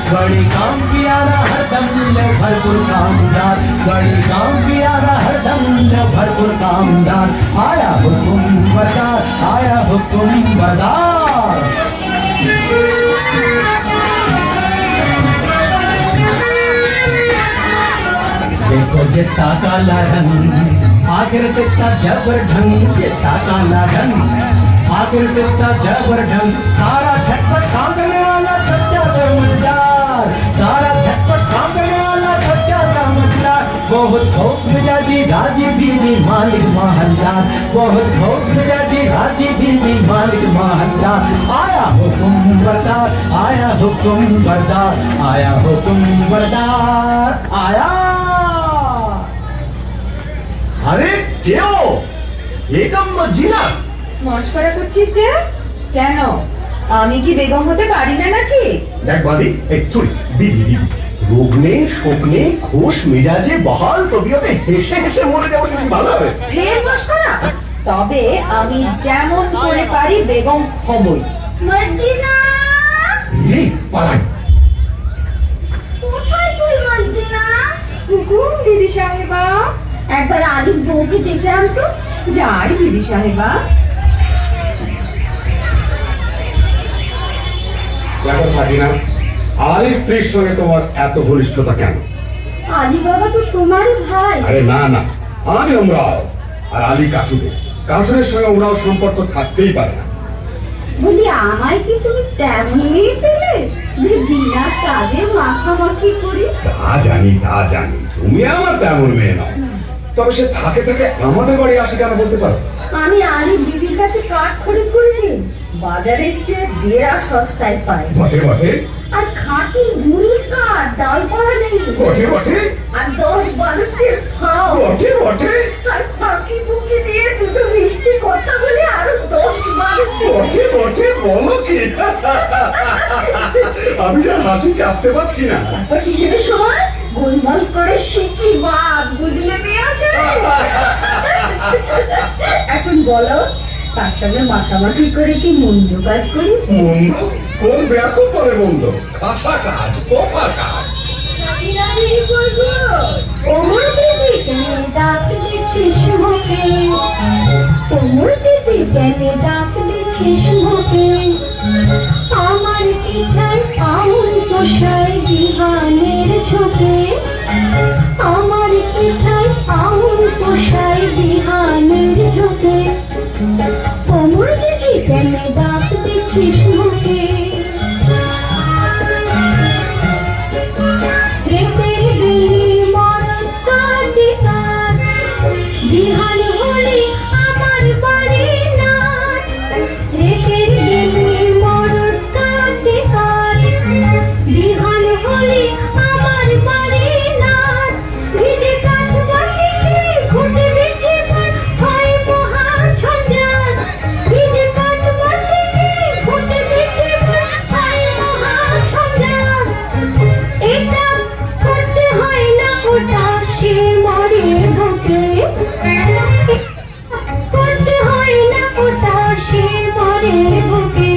बड़ी काम पियारा हरदम भरपूर कामदार, बड़ी काम पियारा हरदम भरपूर कामदार। आया हुकुम बरदार, आया हुकुम बरदार। देखो जितना काला रंग आखिर कितना जबर ढंग, जितना काला रंग आखिर कितना जबर ढंग। सारा झटपट काम करने वाला सच्चा समझदार, सारा झटपट काम करने वाला सच्चा समझदार। बहुत भोग मिजाजी राजी बीवी मालिक महलदार, बहुत भोग मिजाजी राजी बीवी मालिक महलदार। आया हुकुम बरदार, आया हुकुम बरदार, आया हुकुम बरदार। आया আরে কেউ বেগম মজিনা মস্করা করছিস রে? কেন আমি কি বেগম হতে পারি না নাকি? দেখ বাদি একটু বিবি বিবি রোগ নেই শোক নেই খুশ মেজাজে বহাল তবিয়তে হেসে হেসে মরে যাবো, তুমি ভালো হবে। ফের মস্করা? তবে আমি যেমন করে পারি বেগম হবই। মর্জিনা এই পালাই কোথায় তুই মর্জিনা? হুকুম বিবি সাহেবা, একবার আলিফ বউকে দেখে আনতো। যাই বিবি সাহেবা। দেখো সাকিনা, আলী স্ত্রীর সঙ্গে তোমার এত ঘনিষ্ঠতা কেন? আলী বাবা তো তোমারই ভাই। আরে না না, আমি ওমরাও আর আলী কাচুদের, কাচুদের সঙ্গে ওমরাও সম্পর্ক থাকতেই পারে না। বলি আমায় কি তুমি তেমন মেয়ে পেলে যে বিনা কাজে মাখামাখি করি? তা জানি তা জানি, তুমি আমার তেমন মেয়ে নাও। তবে সে থাকে থাকে আমাদের বাড়ি আসে কেন বলতে পারো? আমি আলী বিবির কাছে কাঠ খরিদ করেছি, বাজারের চেয়ে দেড়া সস্তায় পায়। বটে বটে আর খাঁটি গুড়ির কাঠ, ডাল করা নেই। বটে বটে আর 10-12 ফাও। বটে বটে আর ফাঁকি ফুঁকি দিয়ে দুটো মিষ্টি কথা বলে আরো 10-12। বটে বটে বলো কি? আমি আর হাসি চাপতে পারছি না। তারপর হিসেবে সময় গোলমাল করে শিখি বাদ বুঝলে নিয়ে আসে। এখন বলো, তার সঙ্গে মাখামাখি করে কি মন্দ কাজ করিস? মন্দ? কোন ব্যাকুল করে মন্দ? খাসা কাজ, পোপা কাজ। ওমর দিদি কেন ডাক দিচ্ছিস মুখে? ওমর দিদি কেন ডাক দিচ্ছিস মুখে? আমার কি চাই আমন তোষায় বিহানের ঝোঁকে? আমার কি চাই আমন তোষায় বিহানের ঝোঁকে? ওমর দিদি কেন ডাক দিচ্ছিস মুখে? রেতের বেলি মরদ কাটিকার, বিহান হলে আমার বাড়ি নাচ। রেতের বেলি মরদ কাটিকার, বিহান হলে আমার বাড়ি নাচ। ভিজে কাঠ বাঁচিতে ঘুটে বেঁচে পার হয় মহা ঝঞ্ঝাট। ভিজে কাঠ বাঁচিতে ঘুটে বেঁচে পার হয় মহা ঝঞ্ঝাট। এটা করতে হয় না ওটা সে মরে বুকে। করতে হয় না ওটা সে মরে বুকে।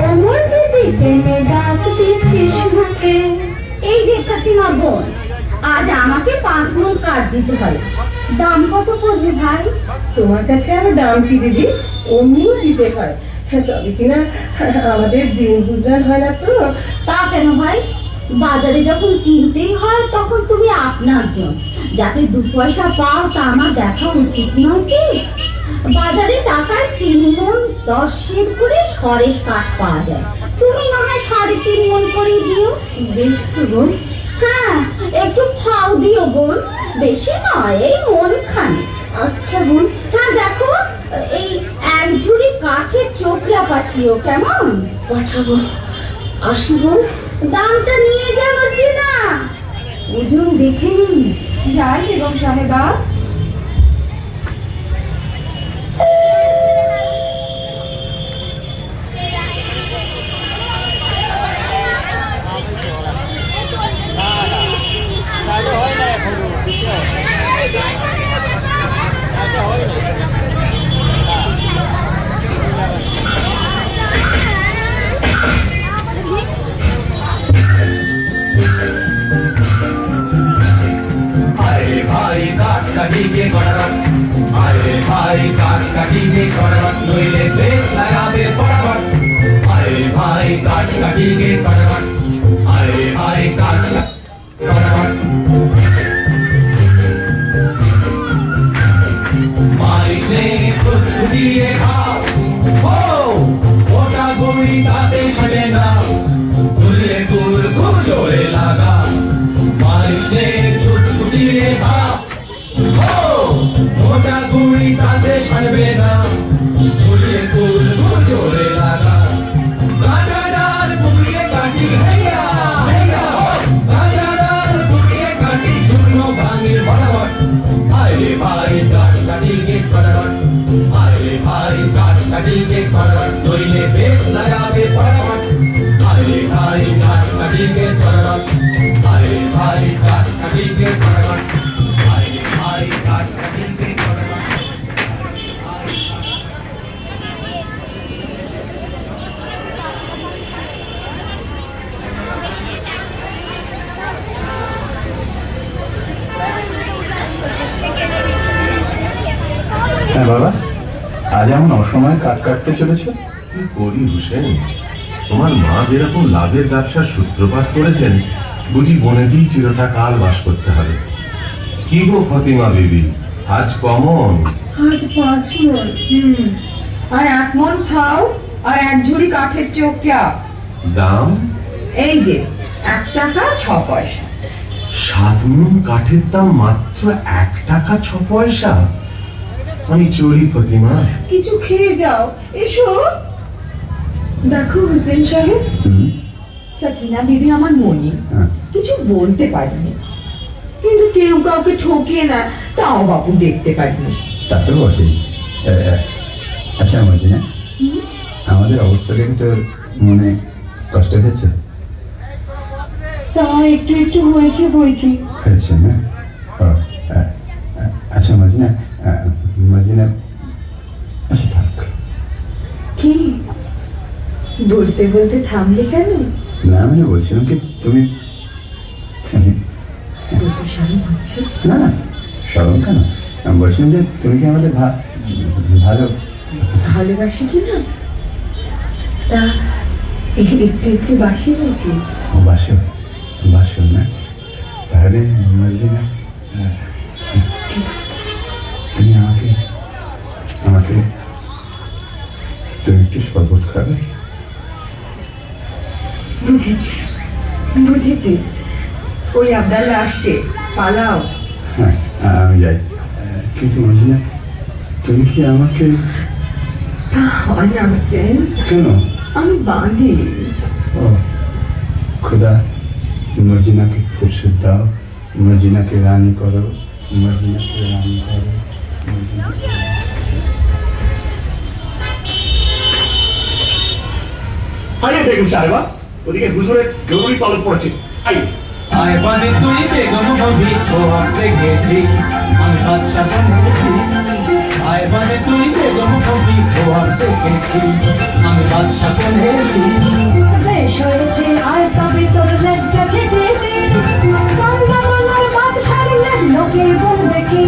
ওমর দিদি কেনে ডাক দিচ্ছিস মুখে? এই যে ফাতিমা বোন, আজ আমাকে 5 মণ কাঠ দিতে হবে। দাম কত পড়বে ভাই? তোমার কাছে আরো দাম কি দিদি? অমনিও দিতে হয়, তবে কিনা আমাদের দিন গুজরান হয় না তো। তা কেন ভাই? বাজারে যখন কিনতেই হয় তখন তুমি আপনার জন্য যাতে 2 পয়সা পাও তা আমার দেখা উচিত নয় কি? বাজারে টাকায় 3 মণ 10 সের করে সরেস কাঠ পাওয়া যায়। তুমি না হয় 3.5 মণ করে দিও। বেশ তো বোন। হ্যাঁ, একটু ফাও দিও বোন, বেশি নয়, এই মন খানে। আচ্ছা বোন। হ্যাঁ দেখো, এই 1 ঝুড়ি কাঠের চোখলা পাঠিও, কেমন? পাঠাবো। আসি বোন। দামটা নিয়ে যাবো না, ওজন দেখে নিন। যাই বেগম সাহেবা। আরে ভাই কাঠ কাটিয়ে গড়াবাট, আরে ভাই কাঠ কাটিয়ে গড়াবাট, নইলে বেশ লাগাবে পড়াবাট। আরে ভাই কাঠ কাটিয়ে গড়াবাট, আরে ভাই কাঠ গড়াবাট। মারিস নে ফুট দিয়ে খাও, ও ওটা গুড়ি তাতে সবে না, গুলিয়ে গুল খুব জোরে লাগা। মারিস নে ছুটিয়ে খাও, ও ওটা গুড়ি তাতে সবে না, গুলিয়ে গুল খুব জোরে লাগা। গাঁজা ডাল পুড়িয়ে কাটি হেয়া হেয়া, গাঁজা ডাল পুড়িয়ে কাটি শূন্য ভাঙির বরাবর। আরে ভাই কাঠ কাটিয়ে করাবট, আরে ভাই কাঠ কাটিয়ে করাবট, নইলে বেশ লাগাবে পড়াবট। আরে ভাই কাঠ কাটিয়ে করাবট, আরে ভাই কাঠ কাটিয়ে করাবট, আরে ভাই কাঠ কাটিয়ে করাবট। হ্যাঁ বাবা, আজ এমন অসময়ে কাট কাটতে চলেছে? কি করি হোসেন, তোমার মা যেরকম লাভের ব্যবসার সূত্রপাত করেছেন, বুঝি বনেতেই চিরটাকাল বাস করতে হবে। কি গো ফতিমা বিবি, আজ কমন? আজ 5 মণ। আর 1 মণ খাও, আর 1 ঝুড়ি কাঠের চোখলা। দাম? এই যে 1 টাকা 6 পয়সা। 7 মণ কাঠের দাম মাত্র 1 টাকা 6 পয়সা? আমি চলি ফতিমা। কিছু খেয়ে যাও, এসো। দেখো হুসেন সাহেব, হুম, সাকিনা বিবি আমার মনি, হ্যাঁ। কিছু বলতে পারিনি, কিন্তু কেউ কাউকে ঠকিয়ে না তাও বাপু দেখতে পারিনি। তা তো বটেই। আচ্ছা মর্জিনা, আমাদের অবস্থাটা কি তোর মনে কষ্ট হচ্ছে? তা একটু একটু হয়েছে বই কি। হয়েছে না? ও, আচ্ছা মর্জিনা, মর্জিনা, আচ্ছা থাক। কি বলতে বলতে থামলে কেন? না আমি বলছিলাম কি তুমি বলতে স্বামী হচ্ছে। না না স্মরণ কেন, আমি বলছিলাম যে তুমি কি আমাদের ভালো ভালোবাসি কি না? তা একটু একটু বাসি বই কি। বাসো বাসো না? তাহলে মর্জিনা, তুমি আমাকে আমাকে তুমি একটু শরবত খাবে? বুঝেছি বুঝেছি, ওই আবদাল্লা আসছে, পালাও। হ্যাঁ আমি যাই, কিন্তু মর্জিনা তুমি কি আমাকে তা হয় না হোসেন, কেন? আমি বাঁধি। ও খুদা, মর্জিনাকে ফুরসত দাও, মর্জিনাকে রানী করো, মর্জিনাকে রানী করো, মর্জিনাকে আরে বেগম সাহেবা, ওদিকে হুজুরের জরুরি তলব পড়েছে। আই আয় বাদে তুই বেগম হবি ও হাতে গেছি আমি বাদশা বনেছি। আয় বাদে তুই বেগম হবি ও হাতে গেছি আমি বাদশা বনেছি। বেশ হয়েছে আর তবে তোর লেজ গেছে কেটে, গঙ্গা বলার বাদশার লেজ লোকে বলবে কি।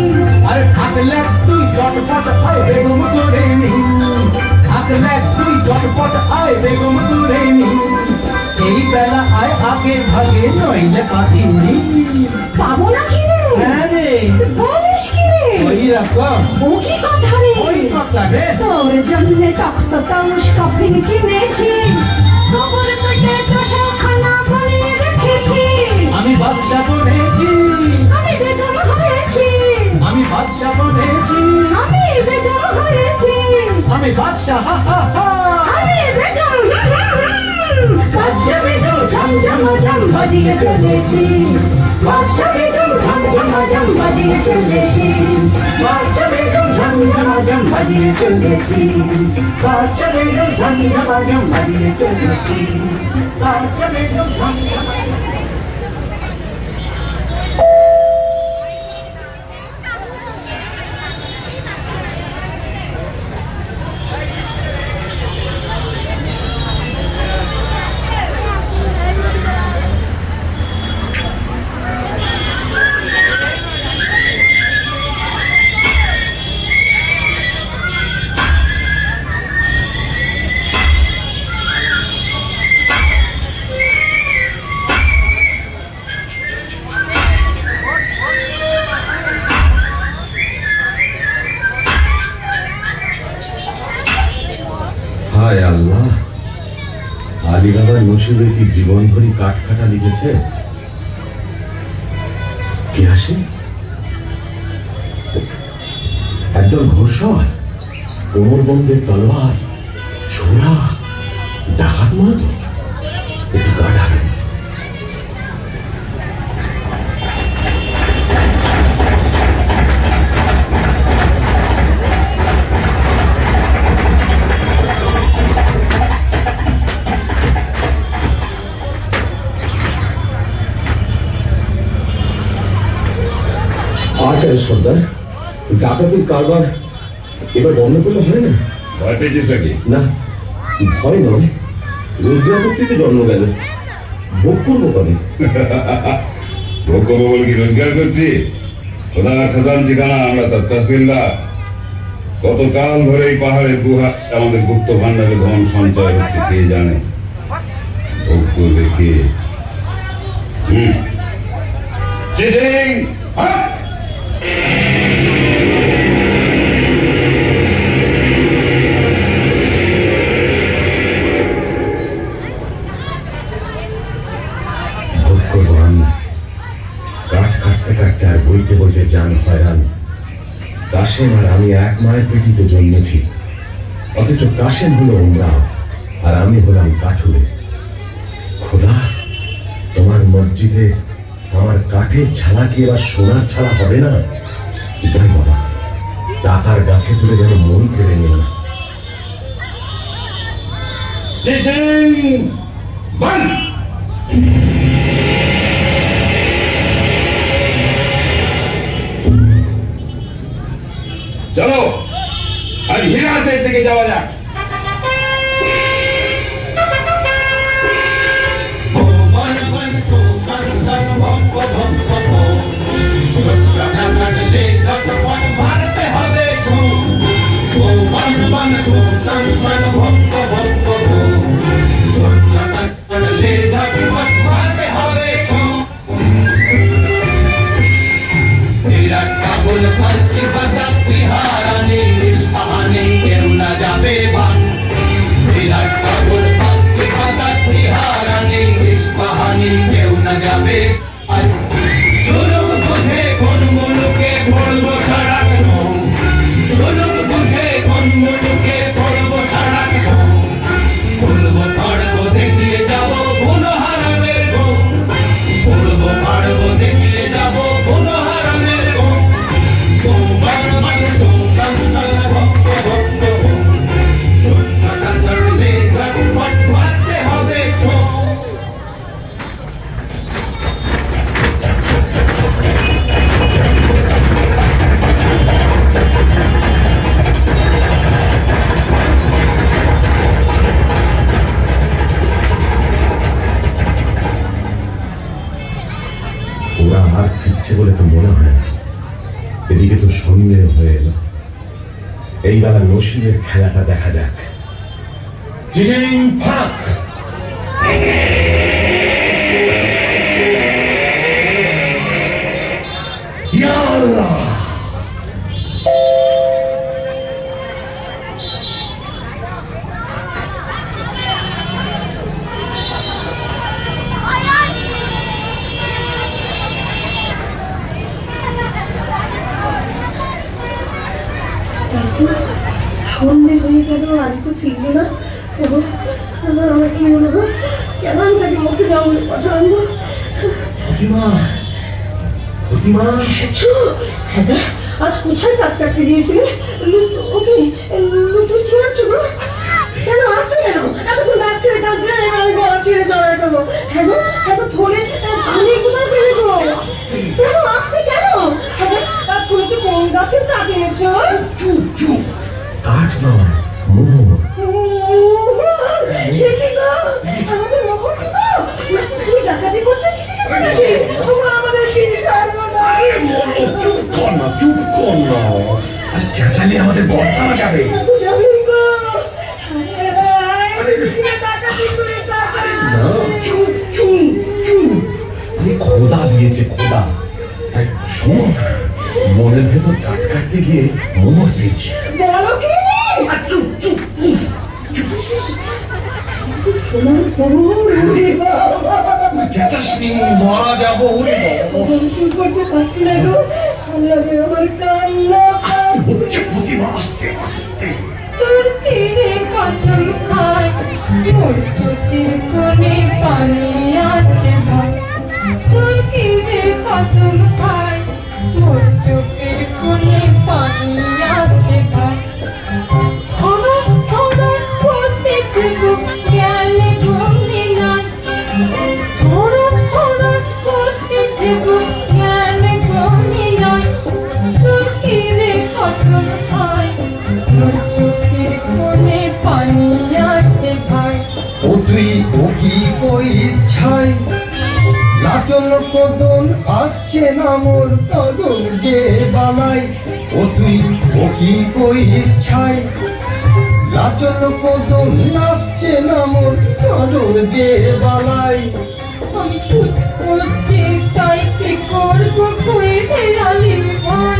আরে থাকলে তুই চটপট আয় বেগম করে নি, থাকলে তুই চটপট আয় বেগম করে নি। এই বেলা আয় আগে ভাগে নইলে পাঠিনি। পাবো না কি রে? হ্যাঁ রে, বলিস কি রে? ওই রকম ও কি কথা রে? ওই কথা রে। তোর জন্য তখ্ত তাউস কফিন কিনেছি, গোবর পেটে তোষক খানা বানিয়ে রেখেছি। আমি বাদশা বনেছি, আমি বেগম হয়েছি, আমি বাদশা বনেছি, আমি বেগম হয়েছি, আমি বাদশা হা হা হা। আমি বেগম। বাদশা বেগম ঝমঝমাঝম বাজিয়ে চলেছি, বাদশা বেগম ঝমঝমাঝম বাজিয়ে চলেছি, বাদশা বেগম ঝমঝমাঝম বাজিয়ে চলেছি, বাদশা বেগম ঝমঝমাঝম বাজিয়ে চলেছি, বাদশা বেগম ঝমঝমাঝম। হায় আল্লাহ, আলী বাবার নসিবে কি জীবন ভরি কাঠ কাটা লিখেছে। কে আসে? একদল ঘোষর, কোমর বন্ধের তলোয়ার, ছোড়া, ডাকাত মনে তো। একটু গা ঢাকেন। আর কেন সর্দার, ডাকাতির কারবার এবার বন্ধ করলে হয় না? ভয় পেয়েছিস নাকি? না, ভয় নয়, রোজগার করতে জন্ম গেল, ভোগ করবো কবে? ভোগ করবো বলে কি রোজগার করছি? খোদা খাজান ঠিকানা আমরা তার তহসিলদার। কতকাল ধরে এই পাহাড়ের গুহা আমাদের গুপ্ত ভান্ডারে ধন সঞ্চয় হচ্ছে কে জানে। ভোগ করবে কে? চিটিং! হ্যাঁ? ভোগ করবো আমি। কাঠ কাটতে কাটতে আর বইতে বইতে যান হয়রান। তার কাশেম আর আমি এক মায়ের পেটিতে জন্মেছি, অথচ কাশেম হলো উমরাও আর আমি হলাম কাঠুরে। খোদা, তোমার মসজিদে আমার কাঠের ছালা কি এবার সোনার ছালা হবে না? যাই বাবা, টাকার গাছে তুলে যেন মন কেড়ে নিল না। চলো আজ হীরাতের দিকে যাওয়া যাক। ওরা আর ফিরছে বলে তো মনে হয় না। এদিকে তো সন্দেহ হয়ে এলো। এই বেলা নসিবের খেলাটা দেখা যাক। চিচিং ফাঁক। ইয়া আল্লাহ! সন্ধে হয়ে গেল, আর তো ফিরলো না। আমার কি হলো? কেন আমি তাকে মুখে যাবো পছন্দ? এসেছো? হ্যাঁ, আজ কোথায় কাট কাটতে দিয়েছিলে? ওকে কি হচ্ছে গো? কেন আসতে কেন? এতক্ষণ গাছ ছেড়ে কাজ ছেড়ে আমি গলা ছেড়ে চড়াই করবো। হ্যাঁ গো, এত ধরে আমি কোথায় ফেলেছো? কেন আসতে কেন? হ্যাঁ, তুমি কি কোন গাছের কাজ এনেছো? চুপ চুপ, কাঠ নয়, মোহর। সে কি গো? আমাদের মোহর কি গো? তুমি ডাকাতি করতে কি শিখেছো নাকি? আমাদের কি সর্বনাশ! চুপ কর না, চুপ কর না। আজ চেঁচালে আমাদের বদনাম যাবে। যাবি গো? ডাকাতি করে ডাকাতি। না, চুপ চুপ চুপ। আমি খোদা দিয়েছে, খোদা। তাই শোন, মনের ভেতর কাট কাটতে গিয়ে মোহর পেয়েছি। বলো কি? চুপ চুপ। সোনার মোহর! ওরে বাবা! চেঁচাসনি, মারা যাবো। চুপ করতে পারছি না গো। আল্লাহ রে, আমার কান্না। হচ্ছে প্রতিমা, আস্তে আস্তে। তোর তীরে কসম খায় মোর চোখের কোণে পানি আছে ভাই। তোর তীরে কসম খায় মোর চোখের কোণে পানি আছে ভাই। থরস থরস করতেছে বুক, গেলে ঘুমে নাই। থরস থরস করতেছে বুক, গেলে ঘুমে নাই। তোর তীরে কসম খায় মোর চোখের কোণে পানি আছে ভাই। ও তুই ও কি কইস ছাই, লাচন কদন আসছে না মোর কদন যে বালাই। ও তুই ও কি কইস ছাই, লাচন কদন আসছে না মোর কদন যে বালাই। আমি খুদ করছি তাই কি করবো কই ফেরালি ভাই।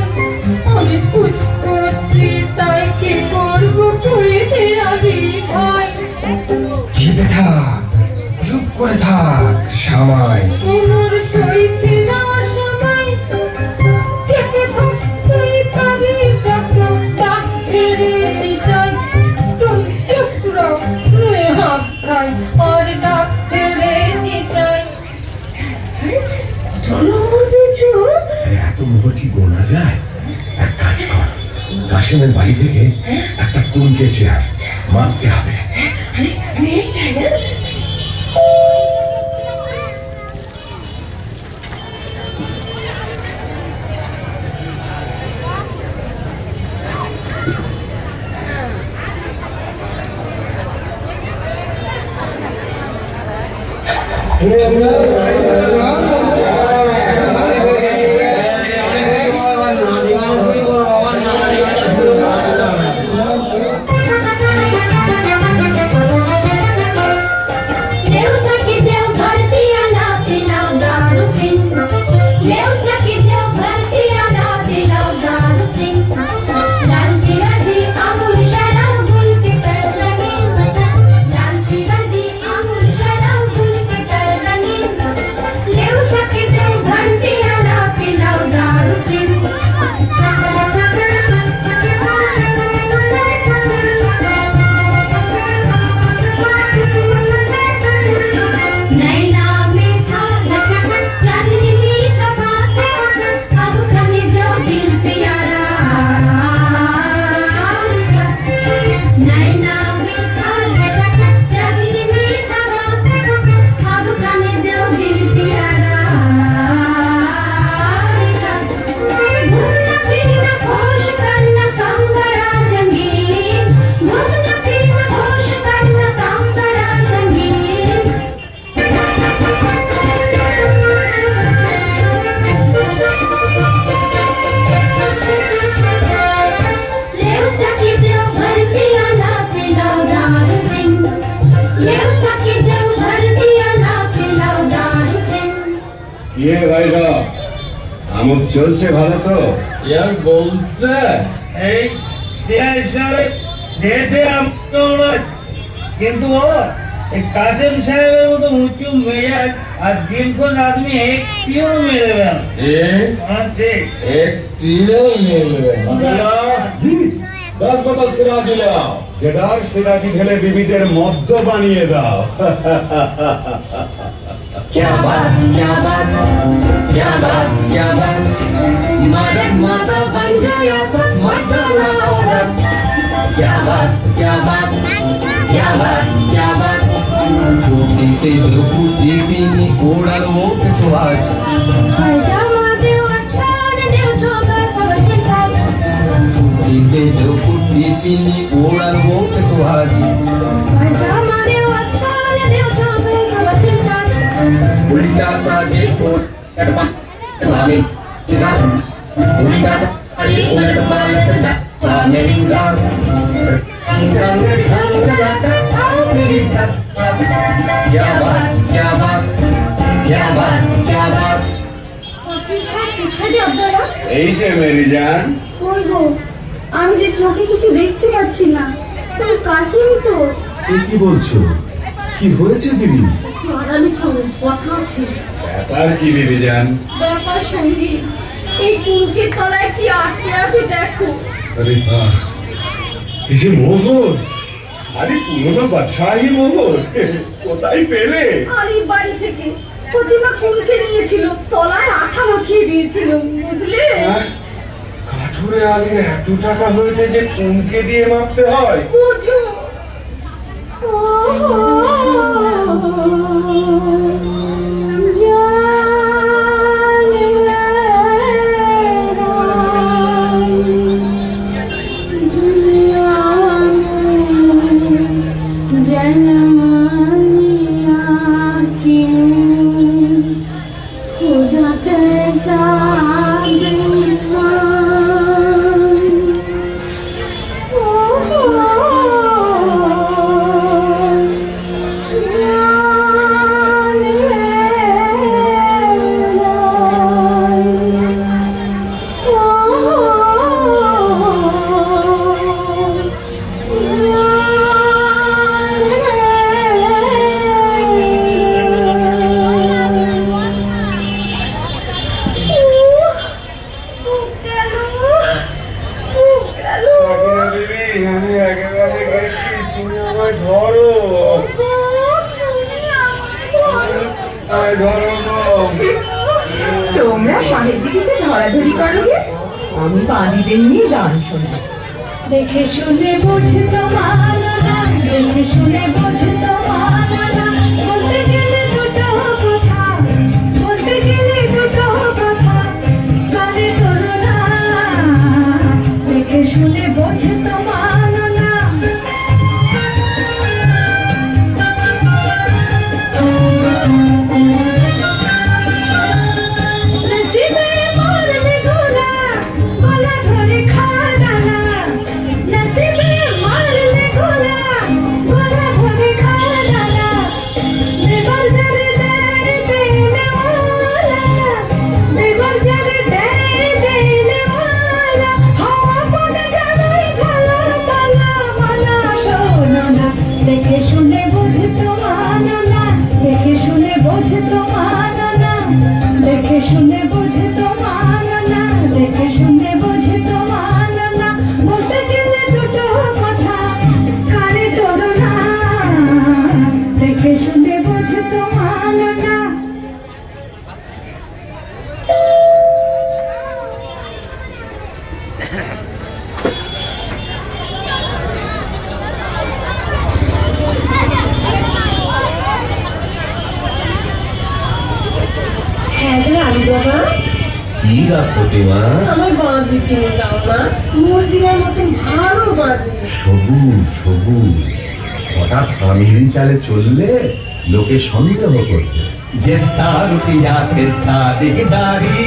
আমি খুদ করছি তাই কি করবো কই ফেরালি ভাই। চেপে থাক, চুপ করে থাক সামাই। মোর সইছে না সবাই, চেপে থাক তুই পাবি টাকা। কাশেমের বাড়ি থেকে একটা কুলকে চেয়ার মারতে হবে। আমি এই চাই না। ভাইরা আমোদ চলছে ভালো তো? यार বলতে এই সিআই সাহেব যেতে আমরা কিন্তু ও এই কাসেম সাহেবের মতো উঁচু মেজাজ আর দিনখোজ আদমি একটিও মেলবে না। একটিও মেলবে না। দশ বোতল সিরাজি দাও, যেটার সিরাজি ঢেলে বিবিদের মদ্য বানিয়ে দাও। क्या बात क्या बात क्या बात क्या बात मर्द माता बन गया सब मर्द औरत क्या बात क्या बात क्या बात क्या बात छोटी से फूटी पीनी ओढ़र वो सुहाग छोटी से फूटी पीनी ओढ़र वो सुहाग उल्टा साजे उल्टा साजे उल्टा मेरी गाँव क्या बात क्या बात क्या बात क्या बात এই যে মেরি জান, আমি যে চোখে কিছু দেখতে পাচ্ছি না, তোর কাশিম তো কি বলছো? কি হয়েছে বিবি? মারালি চলো, কথা আছে। ব্যাপার কি বিবি জান? ব্যাপার সঙ্গী, এই চুলকের তলায় কি আটকে আছে দেখো। আরে বাস, এই যে মোহর, আরে পুরনো বাদশাহী মোহর, কোথায় পেলে? আরে বাড়ি থেকে প্রতিমা কুলকে নিয়েছিল, তলায় আঠা মাখিয়ে দিয়েছিল, বুঝলে? কাঠুরে আলীর এত টাকা হয়েছে যে কুমকে দিয়ে মাপতে হয়? বুঝো তোমরা সাহেব দিদিকে ধরাধরি করো গে, আমি বাঁদিদের নিয়ে গান শুনবো। দেখে শুনে বুঝতো মানো না, দেখে শুনে বুঝতো মানো না, বলতে গেলে দুটো কথা, বলতে গেলে দুটো কথা, কানে তোলো না, দেখে শুনে বুঝতো মানো না। নসিবে মারলে গোলা, গলা ধরে খাদানা, নসিবে মারলে গোলা, গলা ধরে খাদানা, দেবর যারে দেয় দেনেওয়ালা, দেবর যারে দেয় দেনেওয়ালা, হাওয়া বনে জানাই ঝালা পালা মালা শোনো না, দেখে শুনে বুঝতো মানো না, দেখে শুনে বুঝতো মানো না, দেখে শুনে বুঝতো মানো না, দেখে শুনে বুঝতো মানো না, বলতে গেলে দুটো কথা, কানে তোলো না, দেখে শুনে বুঝতো মানো না। হ্যাঁ রে আলী বাবা, কি রাত প্রতিমা? আমার বাঁধি কিনে দাও না, মর্জিনার মতন ভালো বাঁধি। সবুজ সবুজ, হঠাৎ কামিনী চালে চললে লোকে সন্দেহ করবে। जितना रुपया तितना दिगदारी,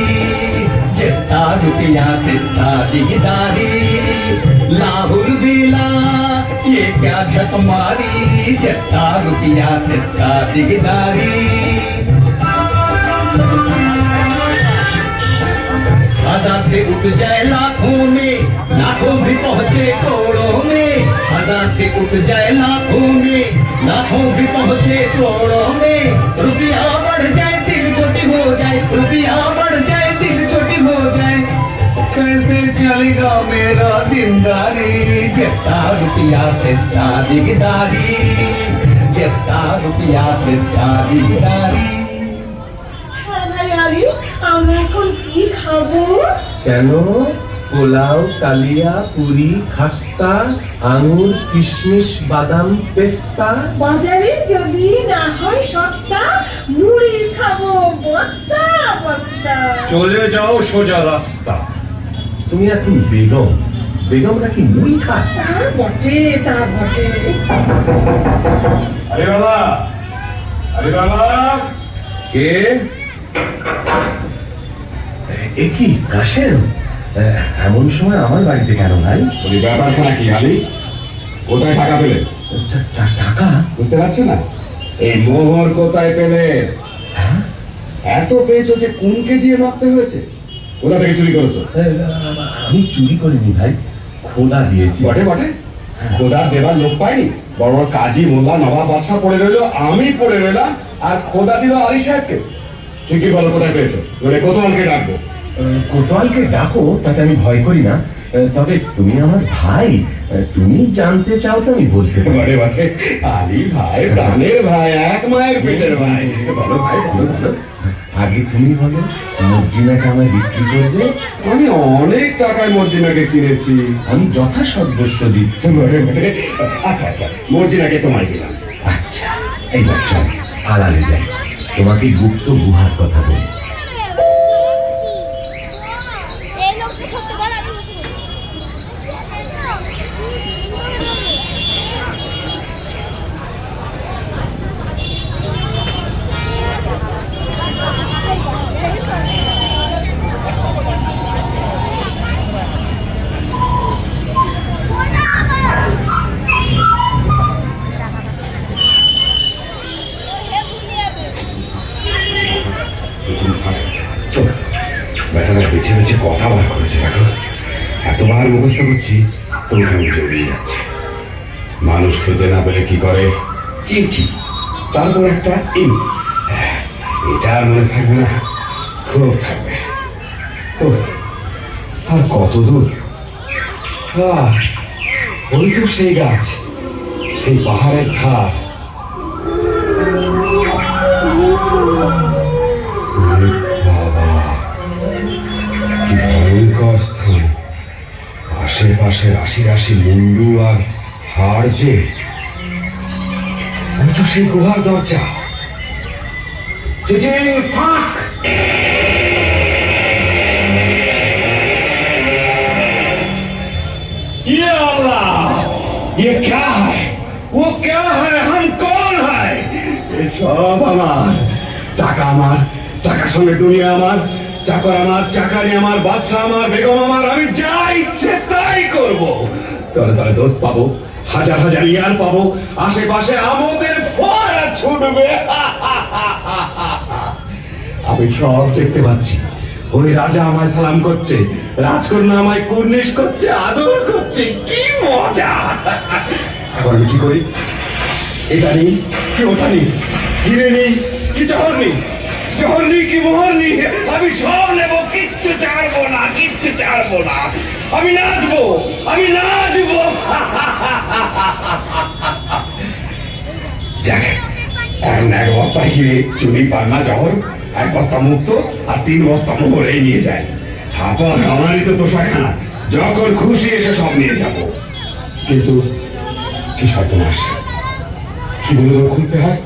जितना रुपया तितना दिगदारी, लाहुल दिला ये क्या झक मारी, जितना रुपया तितना दिगदारी। हजार से उठ जाए लाखों में, लाखों भी पहुंचे करोड़ों में, हजार से उठ जाए लाखों में, लाखों भी पहुंचे करोड़ों में, रुपया बढ़ जाए दिल छोटी हो जाए, रुपया बढ़ जाए दिल छोटी हो जाए, कैसे चलेगा मेरा दिनदारी, जितना रुपया तितना दिगदारी, जितना रुपया तितना दिगदारी। হ্যাঁ ভাই আলী, আমরা এখন কি খাবো? কেন? পোলাও, কালিয়া, পুরি, খাস্তা, আঙুর, কিশমিশ, বাদাম, পেস্তা। বাজারে যদি না হয় সস্তা, মুড়ি খাবো বস্তা বস্তা। চলে যাও সোজা রাস্তা। তুমি এখন বেগম, বেগম নাকি মুড়ি খায়? তা বটে, তা বটে। আরে বাবা, আরে বাবা, কে? এ কি কাশেম? এমন সময় আমার বাড়িতে কেন ভাই? ওই ব্যাপারখানা কি আলী? কোথায় টাকা পেলে? টাকা? বুঝতে পারছো না? এই মোহর কোথায় পেলে? হ্যাঁ? এত পেয়েছো যে কোনকে দিয়ে মাপতে হয়েছে? কোথা থেকে চুরি করেছো? আমি চুরি করিনি ভাই, খোদা দিয়েছি। বটে বটে, খোদার দেবার লোক পাইনি। বড় বড় কাজী, মোল্লা, নবাব, বাদশাহ পড়ে রইলো, আমি পড়ে রইলাম, আর খোদা দিল আলী সাহেবকে। ঠিকই বলো, কোথায় পেয়েছো? বলে কোতোয়ালকে ডাকবো। কোতোয়ালকে ডাকো, তাতে আমি ভয় করি না। তবে তুমি আমার ভাই, তুমি জানতে চাও তো আমি বলতে পারি। বটে বটে, আলী ভাই প্রাণের ভাই, এক মায়ের পেটের ভাই। বলো ভাই, বলো বলো। আগে তুমি বলো, মর্জিনাকে আমায় বিক্রি করবে? আমি অনেক টাকায় মর্জিনাকে কিনেছি। আমি যথাসর্বস্ব দিচ্ছি। বটে বটে। আচ্ছা আচ্ছা, মর্জিনাকে তোমায় দিলাম। আচ্ছা, এইবার চল আড়ালে যাই, তোমাকে গুপ্ত গুহার কথা বলি। এই লোকটা সত্যি বলা দিবস। বেচারা বেছে বেছে কথা বার করেছে, দেখো এতবার মুখস্থ করছি তবু কেমন জড়িয়ে যাচ্ছে। মানুষ খেতে না পেলে কি করে? চিরচি, তারপর একটা ইন। এটা আর মনে থাকবে না, খুব থাকবে। আর কত দূর? ওই তো সেই গাছ, সেই পাহাড়ের ধার। বাবা, কি ভয়ঙ্কর স্থান! আশেপাশে রাশি রাশি মুন্ডু আর হাড় যে, আমি তো সেই গুহার দরজা। ফাঁক! ये अल्लाह, ये क्या है? वो क्या है? हम कौन है? এই সব আমার টাকা, আমার টাকার সঙ্গে দুনিয়া আমার, চাকর আমার, চাকারি আমার, বাদশা আমার, বেগম আমার, আমি যা ইচ্ছে তাই করব। তলে তলে দোস্ত পাবো, হাজার হাজার ইয়ার পাবো, আশেপাশে আমাদের ফোয়ারা ছুটবে। আমি সব দেখতে পাচ্ছি। ওই রাজা আমায় সালাম করছে, রাজকন্যা আমায় কুর্নিশ করছে, আদর করছে, কি মজা। এখন আমি কি করি? এটা নেই কি ওটা নেই, হিরে নেই কি জহর নেই, জহর নেই কি মোহর নেই, আমি সব নেবো, কিচ্ছু ছাড়বো না, কিচ্ছু ছাড়বো না। আমি নাচবো, আমি নাচবো। যাক, এখন এক বস্তা হিরে, চুনি, পান্না, জহর, এক বস্তা মুক্ত আর 3 বস্তা মোহরে নিয়ে যায়। তারপর আমারই তো তোষাখানা, যখন খুশি এসে সব নিয়ে যাব। কিন্তু কি সর্বনাশ, কি বলে খুলতে হয়?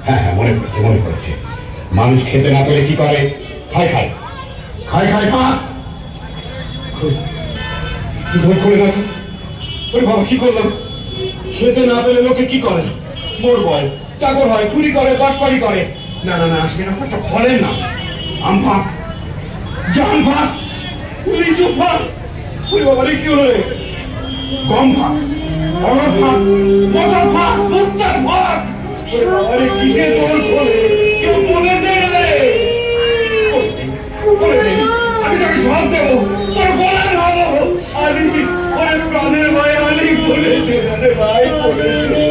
হ্যাঁ হ্যাঁ, মনে পড়েছে, মনে পড়েছে। মানুষ খেতে না পেলে কি করে? খায় খায় খায় খায় খা। ধর করে না তো। ওরে বাবা, কি করলাম? খেতে না পেলে লোকে কি করে? মোর বয়, চাকর হয়, চুরি করে, বাটপাড়ি করে। না না না, সেটা তো একটা ফলের নাম। আম ফাঁক, জাম ফাঁক, লিচু ফাঁক। ওরে বাবা রে, কি হলো রে? গম ফাঁক, অরড় ফাঁক, মটর ফাঁক, ভুট্টার ফাঁক। ওরে বাবা রে, কিসে তোর ফলে? কেউ বলে দে রে, বলে দে। আমি তোকে সব দেবো, তোর গলার হবো। আলি, ওরে প্রাণের ভাই আলি, বলে দে রে ভাই, বলে দে।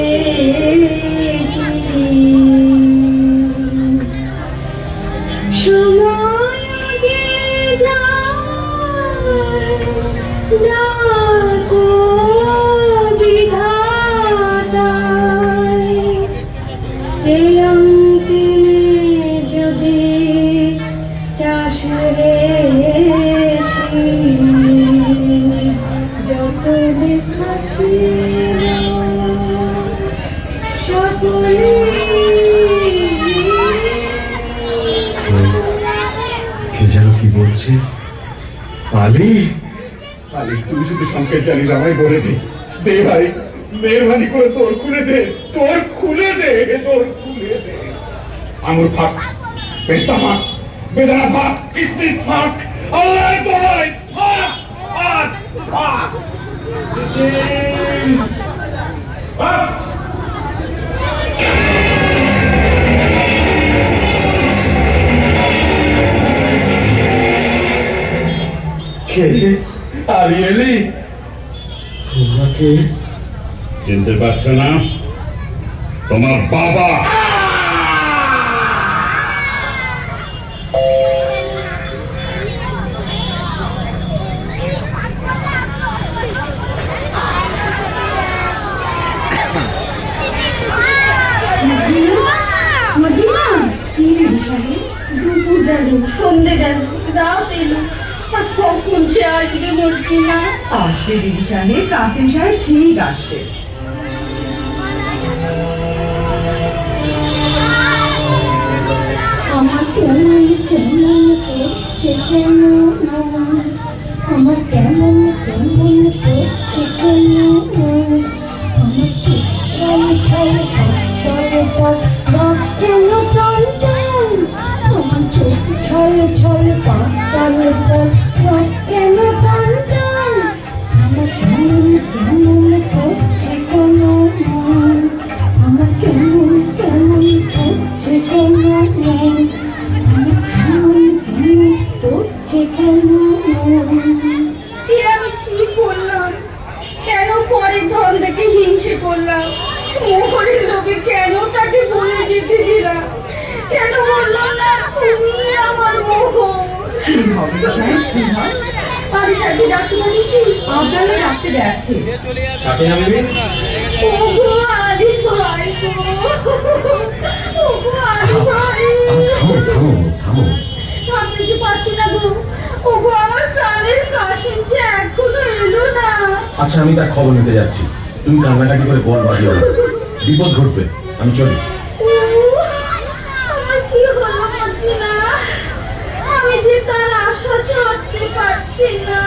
সময় যে যায়, ডাকো বিধাতায়, এই অন্তিমে যদি চাষে যত দেখাচ্ছি সকলে। কে যেন কি বলছে? আলি, আলি, তুই শুধু সংকেত জানিস, আমায় বলে দে। দে ভাই, মেহরবানি করে তোর খুলে দে, তোর খুলে দে, তোর খুলে দে। আঙুর ফাঁক, পেস্তা ফাঁক, বেদানা ফাঁক, কিসমিস ফাঁক, আল্লাহ দোহাই, ফাঁক ফাঁক ফাঁক। ফাঁক। কে? আলি এলি? তোমরা কে? চিনতে পারছো না? তোমার বাবা। মজিমা, কি বিষয়ে? দুপুর গেল, সন্ধে গেল, রাত এলো, আর কখন সে আসবে মজিমা? আসবে দিদি সাহেব, কাসিম সাহেব ঠিক আসবে। আমার কেমন কেমন করছে কেন, আমার কেমন কেমন করছে কেন, আমার চোখ ছল ছল কেন প্রাণ প্রাণ, আমার চোখ ছল ছল পাতাল কেন প্রাণ প্রাণ, আমার কেমন কেমন করছে কেন, আমার কেমন কেমন করছে কেন, আমার কেমন কেমন করছে কেন। আমি কি করলাম? কেন পরের ধন দেখে হিংসে করলাম? মোহরের লোকে কেন তাকে বলে যেতে দিলাম? কেন বললাম না তুমি আমার মোহর? কি হবে সাহেব, কি হয়? আমি সাথে ডাক্তার দিচ্ছি, আপনারা রাখতে যাচ্ছে। সাথে নামবি? ওগো আলি ভাই গো, ওগো আলি ভাই, থামো থামো থামো। থামতে পারছি না গো। ওগো আমার প্রাণের কাশিম যে এখনো এলো না। আচ্ছা আমি তার খবর নিতে যাচ্ছি, তুমি কান্নাকাটি করে গোল বাড়িও না, বিপদ ঘটবে। আমি চলি। আমার কি হলো মর্জিনা, আমি যে তার আশা ছাড়তে পারছি না।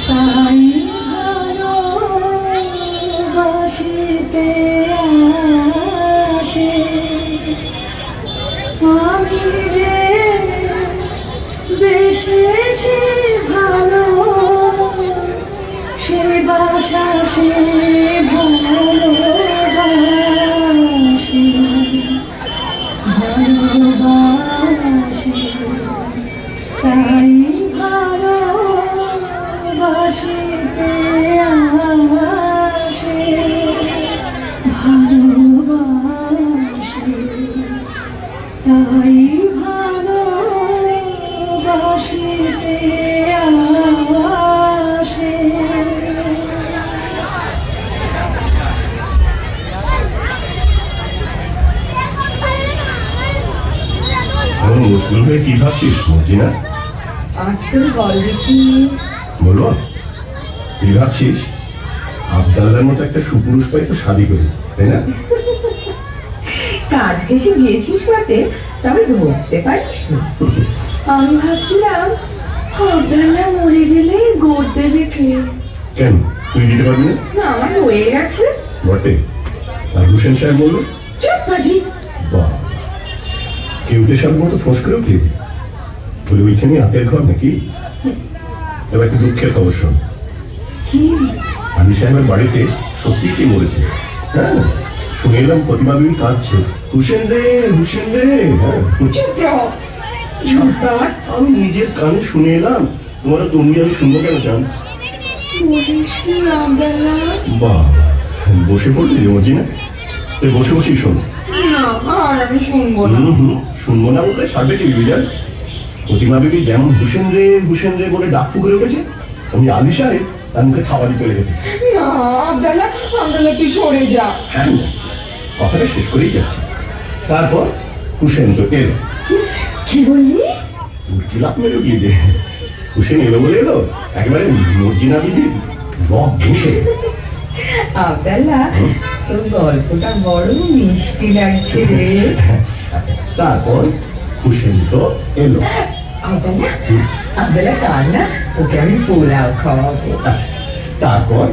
তাই ভালোবাসিতে আসে আমি যে বেসেছি ভালো, সে বাসা সে ভালোবাসি ভালোবাসি, তাই ভালোবাসিতে আসে ভালোবাসি, তাই ভালোবাসিতে আসে। এখন মুশকিল হয়ে কি ভাবছিস মর্জিনা? আজকাল বলবে কি বলো, কি ভাবছিস? আবদাল্লার মতো একটা সুপুরুষ পাই তো শাদি করি, তাই না? কাজ ঘেসে গিয়েছিস বটে, তবে ধরতে পারিস না। আমি ভাবছিলাম আবদাল্লা মরে গেলে গোড় দেবে কে? কেন, তুই দিতে পারবি না? না, আমার হয়ে গেছে। বটে। আর হুসেন সাহেব বললো চুপ বাজি। বাহ, কেউটে সব মতো ফোঁস করে উঠলি, বলে ওইখানে হাতের ঘর নাকি? এবার একটু দুঃখের খবর শোন। কি? আলী সাহেবের বাড়িতে সত্যি কি মরেছে। হ্যাঁ, শুনে এলাম প্রতিমা বিবি কাঁদছে, হুসেন রে হুসেন রে। হ্যাঁ, চুপ রহ। ঝুটবাট। আমি নিজের কানে শুনে এলাম, তোমার তুমি আমি শুনবো কেন চান? বলিস কি আবদাল্লা? বাহ, বসে পড়লি মর্জিনা, তুই বসে বসেই শোন। না, আর আমি শুনবো না। শুনবো না বললে সারবে কি বিবিজান? প্রতিমা বিবি যেমন হুসেন রে বলে ডাক পুকুরে উঠেছে, আমি আলী সাহেব তার মুখে খাওয়া দিতে লেগেছে। না আবদাল্লা, আবদাল্লা তুই সরে যা। হ্যাঁ, কথাটা শেষ করেই যাচ্ছে। তারপর হুসেন তো এলো। কি বললি? কিলাপ মেরে গিয়ে যে হুসেন এলো বলে এলো, একেবারে মর্জিনা বিবি রব বসে। আবদাল্লা, তোর গল্পটা বড় মিষ্টি লাগছে রে। তারপর হুসেন তো এলো। আবদাল্লা, আবদাল্লা কার না, ওকে আমি পোলাও খাওয়াবো। তারপর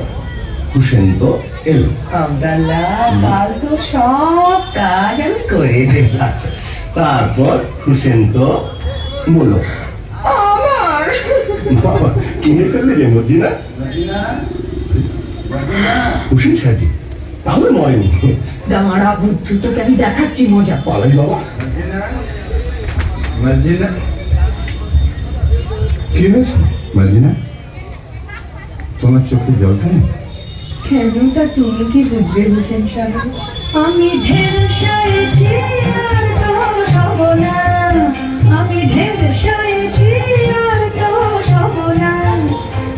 হুসেন তো এলো। আবদাল্লা, কাল তো সব কাজ আমি করে দেব। আচ্ছা, তারপর হুসেন তো বললো আমার বাবা কিনে ফেললে যে মর্জিনা। হুসেন সাহেব তাহলে মরেনি। দাঁড়া বুদ্ধু, তোকে আমি দেখাচ্ছি মজা। পালাই বাবা। মার্জিনা, কি হয়েছে মার্জিনা? তোমার চোখে জল কেন? কেন তা তুমি কি বুঝবে হোসেন সাহেব? আমি ঢের সয়েছি আর তো সব না, আমি ঢের সয়েছি আর তো সব না,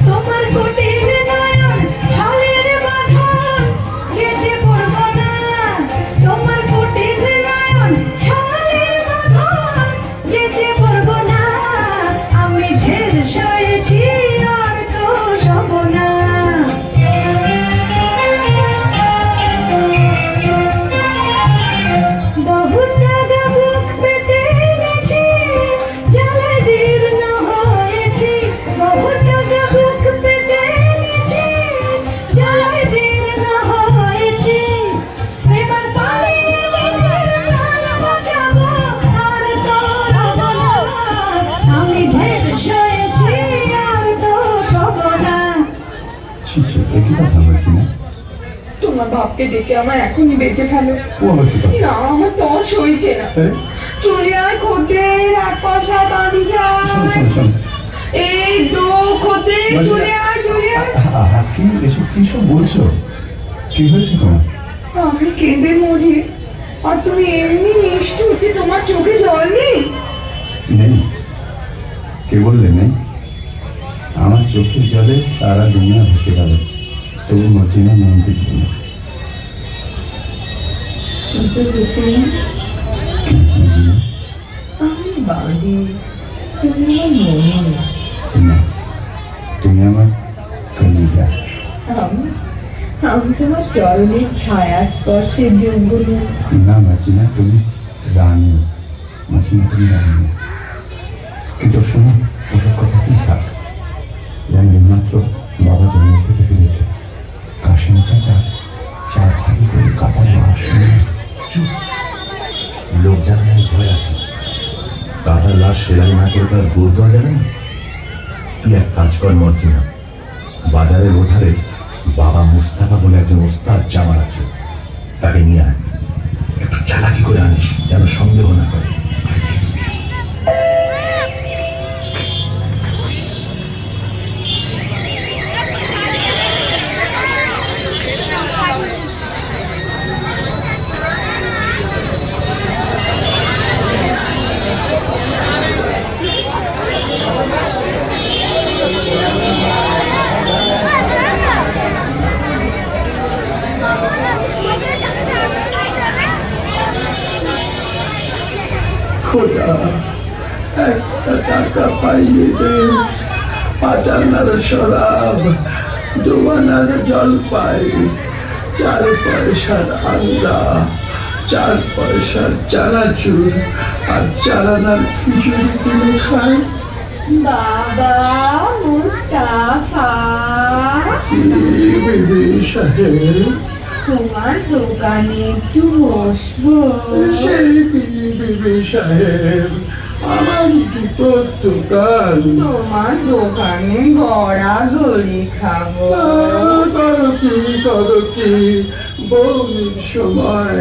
তোমার কুটিল নয়ন ছলের বাঁধন যেচে পড়ব না, তোমার কুটিল নয়ন ছলের বাঁধন যেচে পড়ব না, আমি ঢের সয়েছি আর তো সব না। বহুত টাকা বুক পেতে গেছি, জ্বালায় ছি ছি, এ কি কথা বলছি না? তোমার বাপকে ডেকে আমার এখনই বেঁচে ফেলো। ও আবার কি কথা? না, আমার তর সইছে না। হ্যাঁ? চলে আয় খদ্দের, এক পয়সা দামি শোন যায়। শোন শোন, এই তো খদ্দের, চলে আয়, চলে আয়। কি এসব কি সব বলছো? কি হয়েছে তোমার? আমি কেঁদে মরি, আর তুমি এমনি নিষ্ঠুর যে তোমার চোখে জল নেই। নেই? কে বললে নেই? আমার চোখের জলে সারা দুনিয়া ভেসে গেল, তবু মর্জিনা মনকে দিল না। কিন্তু হুসেন, আমি বাঁধি, তুমি আমার মন। না, তুমি আমার কলিজা। আমি তোমার চরণের ছায়া স্পর্শের যোগ্য নই। না মর্জিনা, তুমি রানী। মর্জিনা, তুমি রানী। কিন্তু শোনো, ওসব কথা কি থাক। যেন এইমাত্র বাবা জন্ম থেকে ফিরেছে। কাশিম চাচা 4 ভাগে করে কাটার লাশ নিয়ে। চুপ, লোক জানায় ভয় আছে। কাটার লাশ সেলাই না করে তার গোর দেওয়া যাবে না। তুই এক কাজ কর মর্জিনা, বাজারের ওধারে বাবা মুস্তাফা বলে একজন ওস্তাদ জামার আছে, তাকে নিয়ে আয়। একটু চালাকি করে আনিস, যেন সন্দেহ না করে। খোদা, একটা টাকা পাইয়ে দে। 5 আনার শরাব, 2 আনার জলপাই, 4 পয়সার আন্দা, 4 পয়সার চানাচুর, আর 4 আনার খিচুড়ি কিনে খাই। বাবা মুস্তাফা, কি বিবি সাহেব? তোমার দোকানে একটু বসবো? সেই বিবি সাহেব, আমার জুতোর দোকান। তোমার দোকানে গড়াগড়ি খাবো। করো কি বৌমির সময়,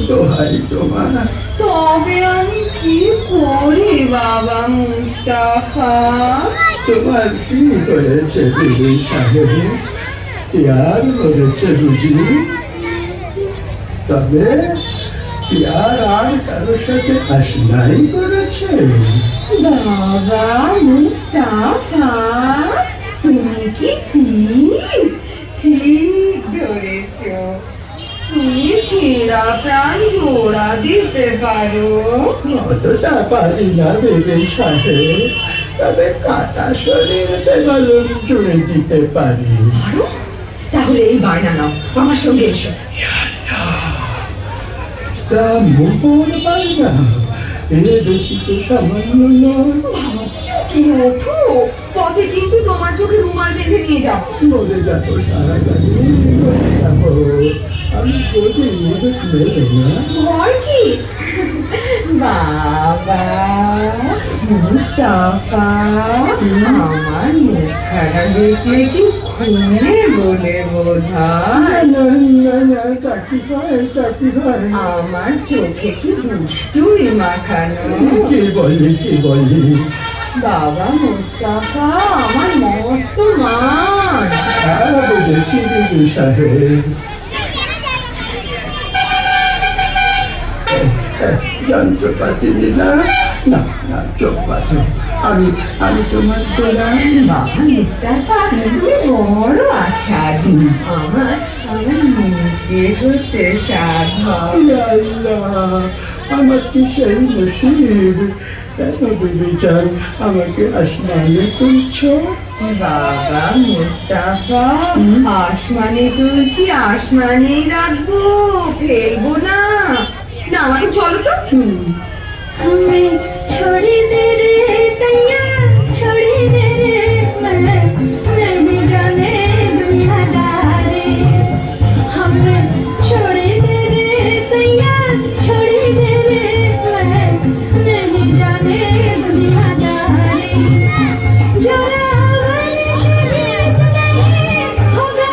দোহাই তোমার। তবে আমি কি করি বাবা মুস্তাফা? তোমার কি হয়েছে বিবি সাহেব? ইয়ার হয়েছে বুঝি? তবে ইয়ার আর কারোর সাথে আশনাই করেছে? বাবা মুস্তাফা, তুমি কি ঠিক ধরেছ। তুমি ছেঁড়া প্রাণ জোড়া দিতে পারো। অতটা পারি না বিবি সাহেব, তবে কাটা শরীর বেলুন জুড়ে দিতে পারি। তাহলে এই বায়না নাও, আমার সঙ্গে এসো। তা মোহর পাই না, এ বেশি তো সামান্য নয়। কি ওঠো, পথে কিন্তু তোমার চোখে রুমাল বেঁধে নিয়ে যাও। মরে যাবো সারা গাড়ি, মরে যাবো। আমি গরিব মেলে না। ভয় কি? বাবা মুস্তাফা, আমার মুখখানা দেখলে কি খুলে বলে বোঝায়? না না না, চাকরি হয়, চাকরি হয়। আমার চোখে কি দুষ্টুই মাখানো? কি বললি, কি বললি? বাবা মুস্তাফা, আমার মস্ত মান। হ্যাঁ বুঝেছি বিবি সাহেব। যন্ত্রপাতি নিলাম না, না চোখ পাথর। আমি তোমার গোলাম। বাবা মুস্তাফা, তুমি বড় আছাড়ি। আমার মুখে হতে সাধ। আল্লাহ, আমার কি সেই নসিব? কেন বিবি চান আমাকে আসমানে তুলছো? বাবা মুস্তাফা, আসমানে তুলছি, আসমানেই রাখবো, ফেলবো না। না, আমাকে চলো তো। हमें छोड़ दे रे सैया, छोड़ दे रे मैं नहीं जाने दुनियादारी। हमें छोड़ दे रे सैया, छोड़ दे रे मैं नहीं जाने दुनियादारी। जरा नहीं होगा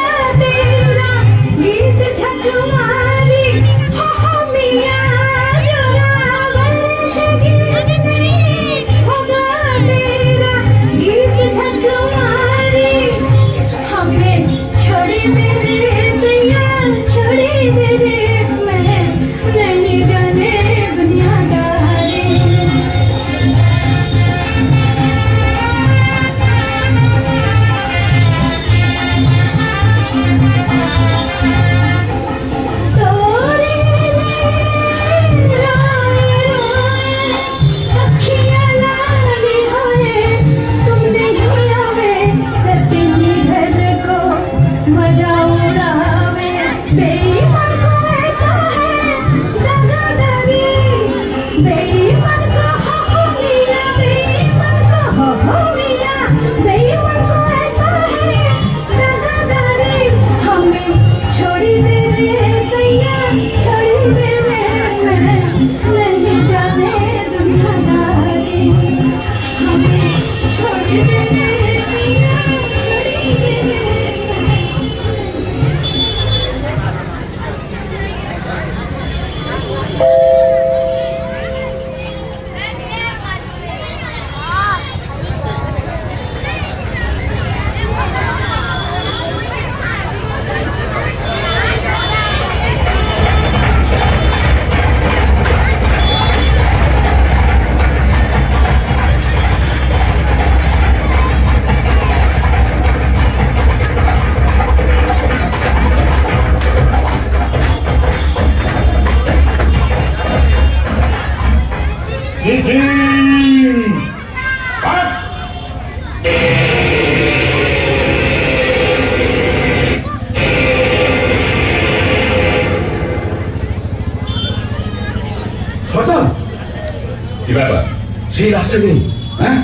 আসতে নেই, হ্যাঁ?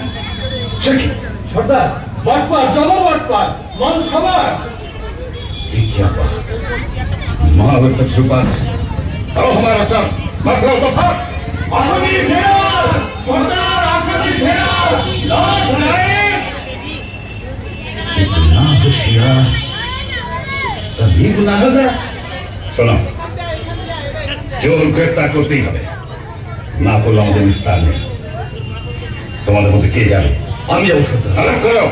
সে কি? সর্দার বটপার জমা বটপার মন সবার ये क्या बात? महावर तजुर्बात करो हमारा सब मतलब बफर আসামি ফেরার সর্দার আসামি ফেরার লাশ নাই इतना होशियार कभी गुनाह है শোনো চোর গ্রেপ্তার করতেই হবে না করলে আমাদের নিস্তার নেই তোমাদের মধ্যে কে যাবে আমি যাবো সর্দার আলাপ করো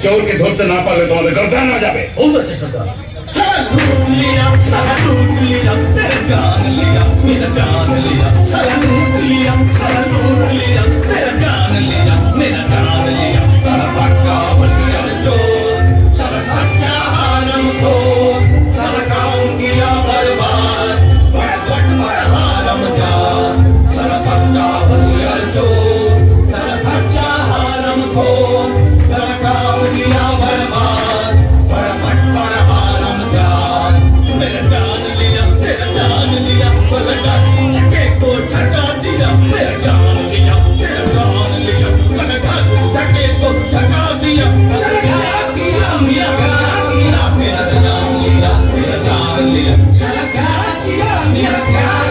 চোরকে ধরতে না পারলে তোমাদের গর্দান না যাবে ও যাচ্ছে সর্দার सारा लूट लिया सारा लूट लिया तेरा जान लिया मेरा जान लिया सारा लूट लिया सारा लूट लिया तेरा जान लिया मेरा जान लिया सारा पक्का होशियार चोर सारा सच्चा हारम खोर सारा काम किया बर्बाद बड़ा बड़ा हारम जान सारा पक्का होशियार चोर सारा सच्चा हारम खोर सारा काम किया बर्बाद बड़ा बड़ा हारम जान मेरा जान लिया तेरा जान लिया बलगा के को ठगा दिया मेरा जान लिया तेरा जान लिया बलगा के को ठगा दिया सरगा किया मिया किया मेरा जान लिया तेरा जान लिया सरगा किया मिया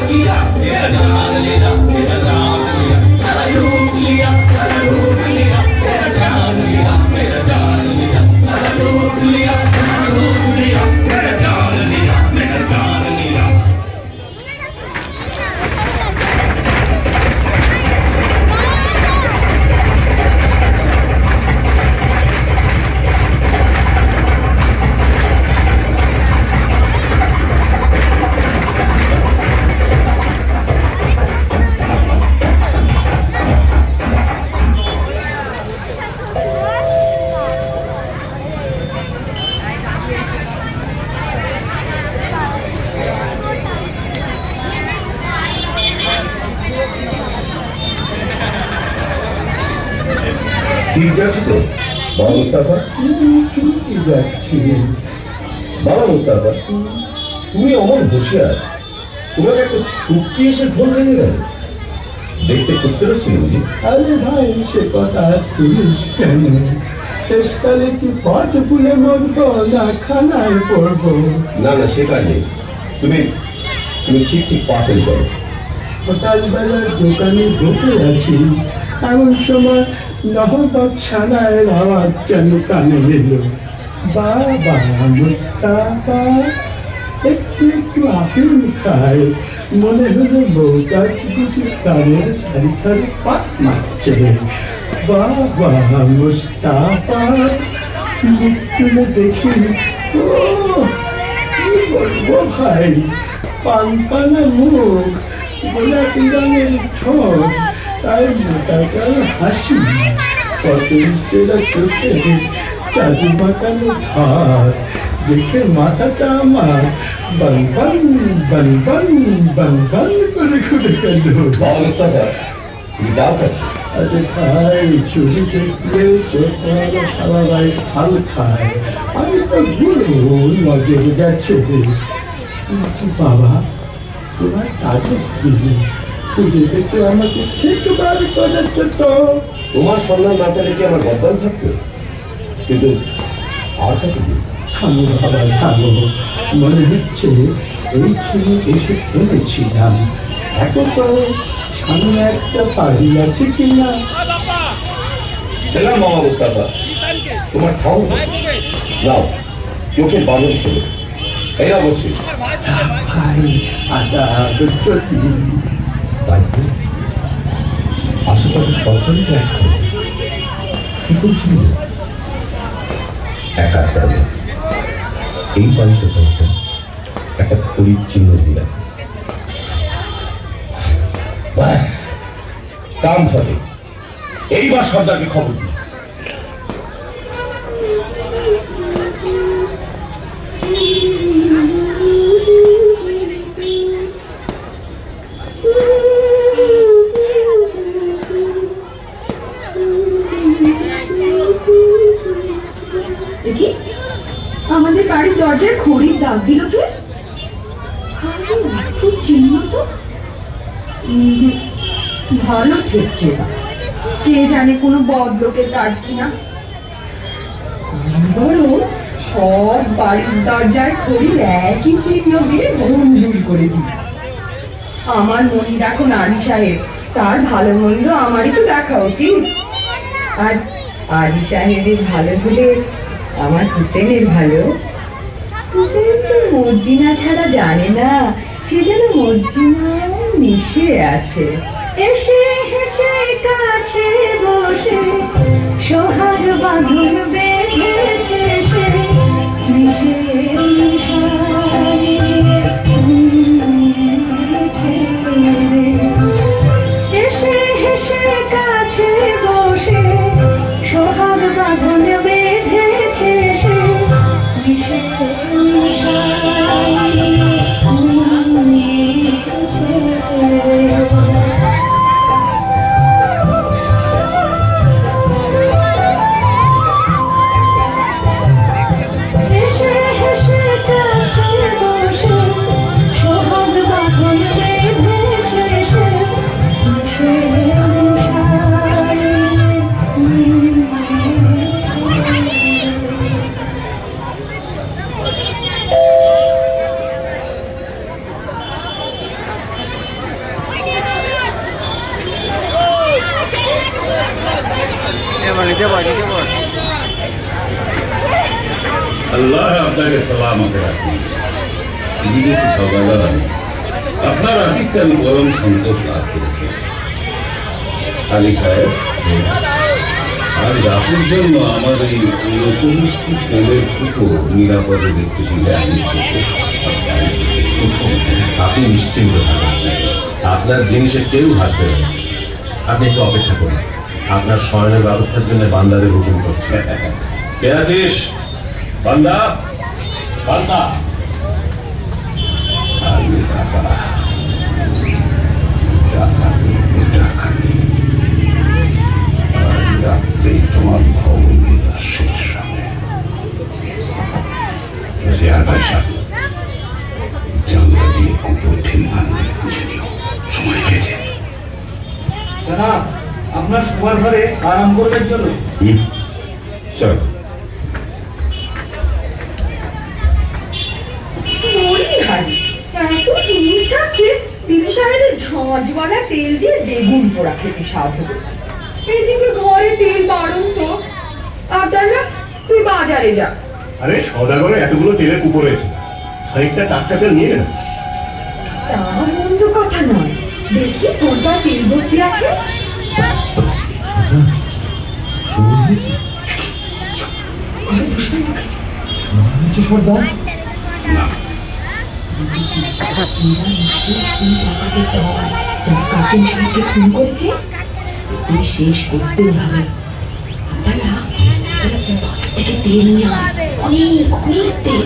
किया मेरा जान लिया तेरा जान लिया सारा लूट लिया तेरा जान लिया मेरा जान लिया सारा लूट लिया मेरा जान लिया मेरा जान लिया ঠিক যাচ্ছি তো বাবা মুস্তাফা বাবা মুস্তাফা তুমি অমন হুঁশিয়ার তোমাকে একটা চুক্তি এসে ঘোল ভেঙে গেল দেখতে খুবসুরত ছিল বুঝি আরে ভাই সে কথা তুলিস কেন শেষকালে কি পথ ফুলে মরবো না খানায় পড়বো না না সে কাজ নেই তুমি তুমি ঠিক ঠিক পাতেল করো সকালবেলার দোকানে বসে আছি এমন সময় নহবত ছানায়ের আওয়াজ যেন কানে এলো বাবা মুস্তাফা একটু একটু আফিম খায় মনে হলো বউটা কিছু তারের সারি সারি পাত মারছে বাবা মুস্তাফা মুখ তুলে দেখি ও কি বলবো ভাই পানপানা মুখ গোলাপি রঙের ঠোঁট তাই মোটাকার হাসি পছন্দের চোখে চাঁদি মাতানো হাত দেখে মাথাটা আমার বনবন বনবন বনবন করে ঘুরে গেল বাবা মুস্তাফা তুমি যাও কাছে আরে ভাই চুরি দেখলে চোখ সারা গায়ে ফাল খায় আমি তো গুরু নজর গেছে বাবা তোমার কাজে খুঁজে দেখে আমাকে ঠিক বার করেছে তো তোমার সন্ধান না পেলে কি আমার গদ্দান থাকতো কিন্তু আর কাছে থামো বাবা থামো মনে হচ্ছে এইখানে এসে থেমেছিলাম এখন তো সামনে একটা পাড়ি আছে কিনা সেলাম বাবা মুস্তাফা তোমার ঠাও নাও চোখের বাদল ছিল এরা বলছি ভাই আদা তাই তো আশেপাশে সরকারি দেখা কি করছিল একা একা এই বাড়িতে পৌঁছে একটা খড়ির চিহ্ন দিলাম ব্যাস কাম ফলে এইবার সর্দারকে খবর দিই আমাদের বাড়ির দরজায় খড়ির দাগ দিল কে খুব চিহ্ন তো ভালো ঠেকছে না কে জানে কোনো বদলোকের কাজ কিনা। বরং সব বাড়ির দরজায় খড়ির একই চিহ্ন দিয়ে ভুল করে দিই। আমার মনির এখন আলী সাহেব, তার ভালো মন্দ আমারই তো দেখা উচিত। আর আলী সাহেবের ভালো হলে আমার হুসেনের ভালো। হুসেন তো মর্জিনা ছাড়া জানে না, সে যেন মর্জিনায় মিশে আছে। এসে হেসে কাছে বসে সোহাগ বাঁধন বেঁধেছে সে, মিশে এসে হেসে কাছে বসে সোহাগ বাঁধন বেঁধেছে সে, মিশে আল্লাহ আপনাকে সালামতে রাখুন। বিদেশি সওদাগর আমি, আপনার আতিথ্যে আমি পরম সন্তোষ লাভ করেছি। আলী সাহেব, আজ রাতের জন্য আমার এই লোকমিষ্টি তেলের ফুটো নিরাপদে দেখতে দিলে আপনি নিশ্চিন্ত থাকুন, আপনার জিনিসে কেউ হাত দেবে না। আপনি একটু অপেক্ষা করুন, আপনার শয়নের ব্যবস্থার জন্য বান্দাদের হুকুম করছে। কে আছিস বান্দা? বান্দা তোমার ভবনটা শেষ হবে। জানলা দিয়ে কুকুর ঠিক বাঁধবে, বুঝে নিও। সময় হয়েছে। জনাব, আপনার শোয়ার ঘরে আরাম করবেন জন্য। চল। এত জিনিস থাকতে দিদি সাহেবের ঝাঁঝওয়ালা তেল দিয়ে বেগুন পোড়া খেতে স্বাদ হবে। এদিকে ঘরে তেল বাড়ুন তো। আব্দাল্লাহ, তুই বাজারে যা। আরে সওদাগরে এতগুলো তেলের কুকুর রয়েছে, খানিকটা টাটকা তেল নিয়ে না। তা মন্দ কথা নয়, দেখি কোনটা তেল ভর্তি আছে। শেষ করতেই হবে। থেকে তেল নিয়ে অনেক অনেক তেল।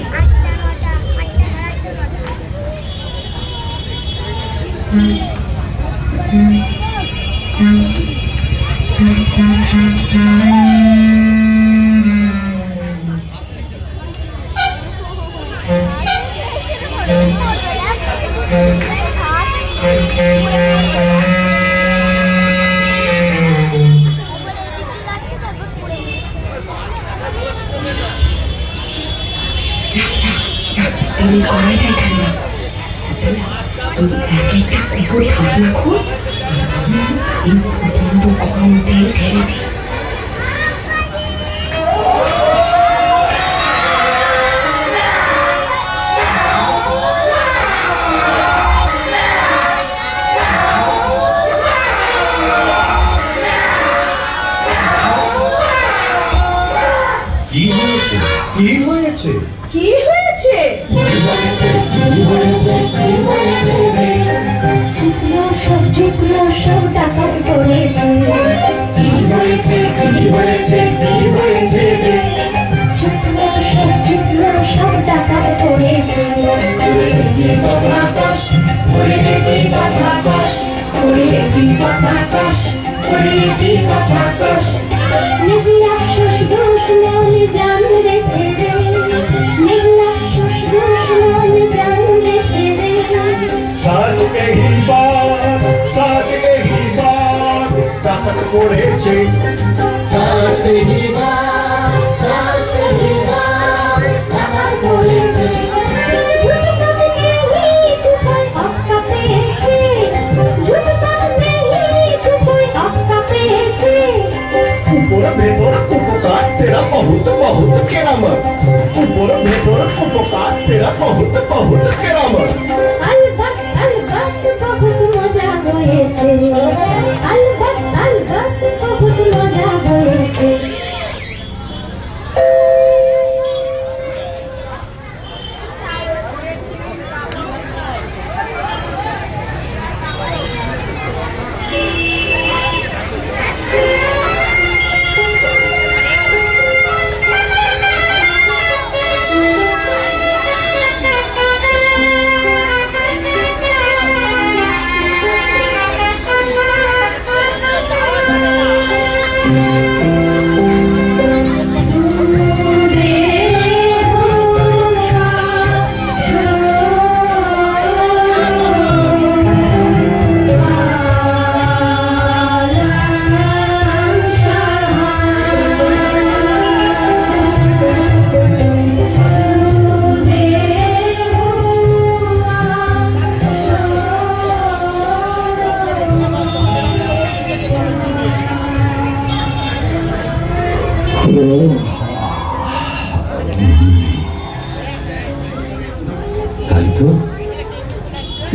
তেলের কড়াইটা এখানে রাখ। তুই এক একটা কুকুর ঠাকুর খুব প্রচন্ড গরম তেল ঢেলে দে। কি হয়েছে? কি হয়েছে? কি হয়েছে? শুক্লো সব ডাকাত পড়েছে। কি হয়েছে? কি হয়েছে? কি হয়েছে? শুক্লো সব ডাকাত পড়েছে। কি কথা কস? কি কথা কস? কি কথা কস? কি কথা কস? নিবিয়া শোষ দোষ মনে জান রেখে দে। নিবিয়া শোষ দোষ মনে জান রেখে দে। সাজ এই বাত ডাকাত পড়েছে। কেরামত উপর ভেতর উপকার তেরা বহুত বহুত কেরামত আলবাত বহুত মজা হয়েছে আলবাত বহুত মজা হয়েছে তাই তো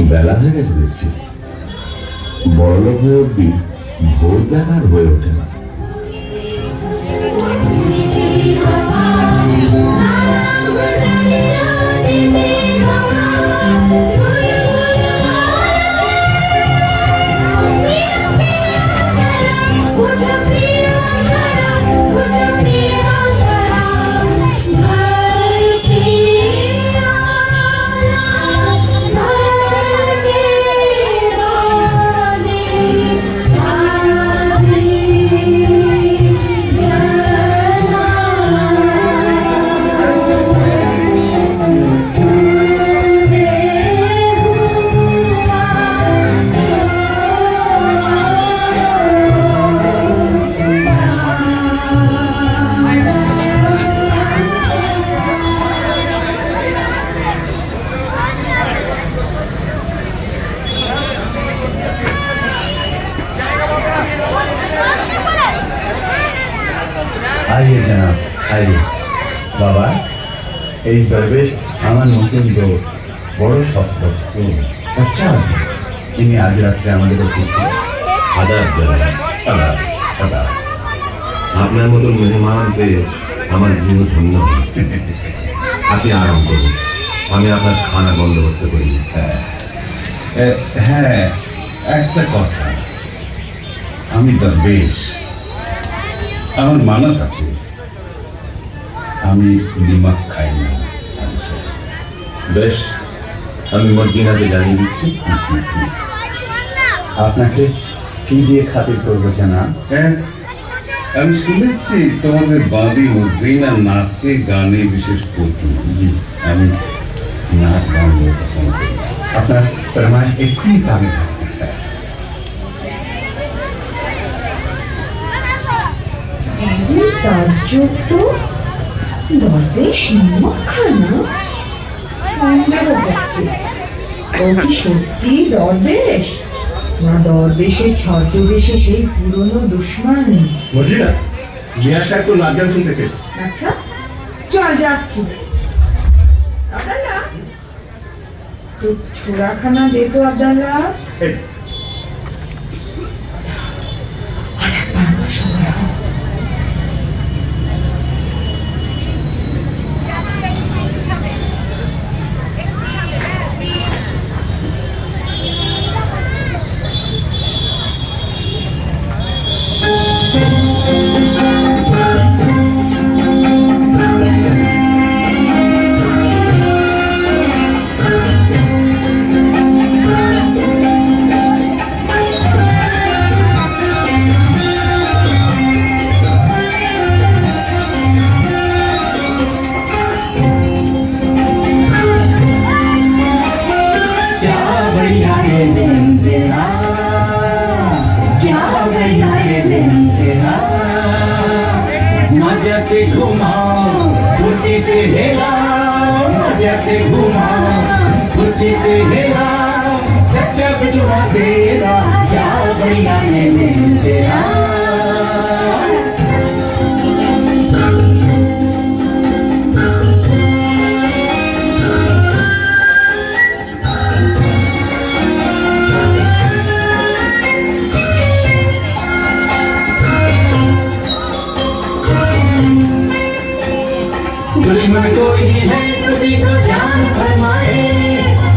বেলা হয়ে গেছে দেখছি বড়লোক হয়ে অব্দি ভোর দেখার হয়ে ওঠে না आइए जनाब आइए बाबा এই দরবেশ আমার নতুন দোস্ত বড় শক্ত সচ্চা তিনি আজ রাত্রে আমাদের অতিথি আদাব জানাই আদাব আদাব আপনার মতন মেহমান পেয়ে আমার জীবন ধন্য হল। আপনি আরাম করুন আমি আপনার খানা বন্দোবস্ত করি হ্যাঁ একটা কথা আমি দরবেশ আমার মানত আছে আমি নিমক খাই না বেশ আমি মর্জিনাকে জানিয়ে দিচ্ছি আপনাকে কি দিয়ে খাতির করবো জানাব হ্যাঁ আমি শুনেছি তোমাদের বাঁধি মজরিনা নাচে গানে বিশেষ পটু জি আমি নাচ গান পছন্দ করি আপনার ফরমাইশ এক্ষুনি পাবে তার যুক্ত দরবেশ নিমক খানা সন্দেহ হচ্ছে ও কি সত্যি দরবেশ না দরবেশের ছদ্মবেশে সেই পুরনো দুশ্মন মর্জিনা মিয়া সাহেব তো নাচ গান শুনতে চেয়েছে আচ্ছা চল যাচ্ছি আব্দাল্লাহ তো ছোড়াখানা দে তো আব্দাল্লাহ এই, সময় হয় मजा से घुमाओ फुर्ती से हिलाओ मजा से घुमाओ फुर्ती से हिलाओ सच्चा बिचवा तेरा क्या बढ़िया है तेरा दुश्मन कोई है उसी को जान फरमाए,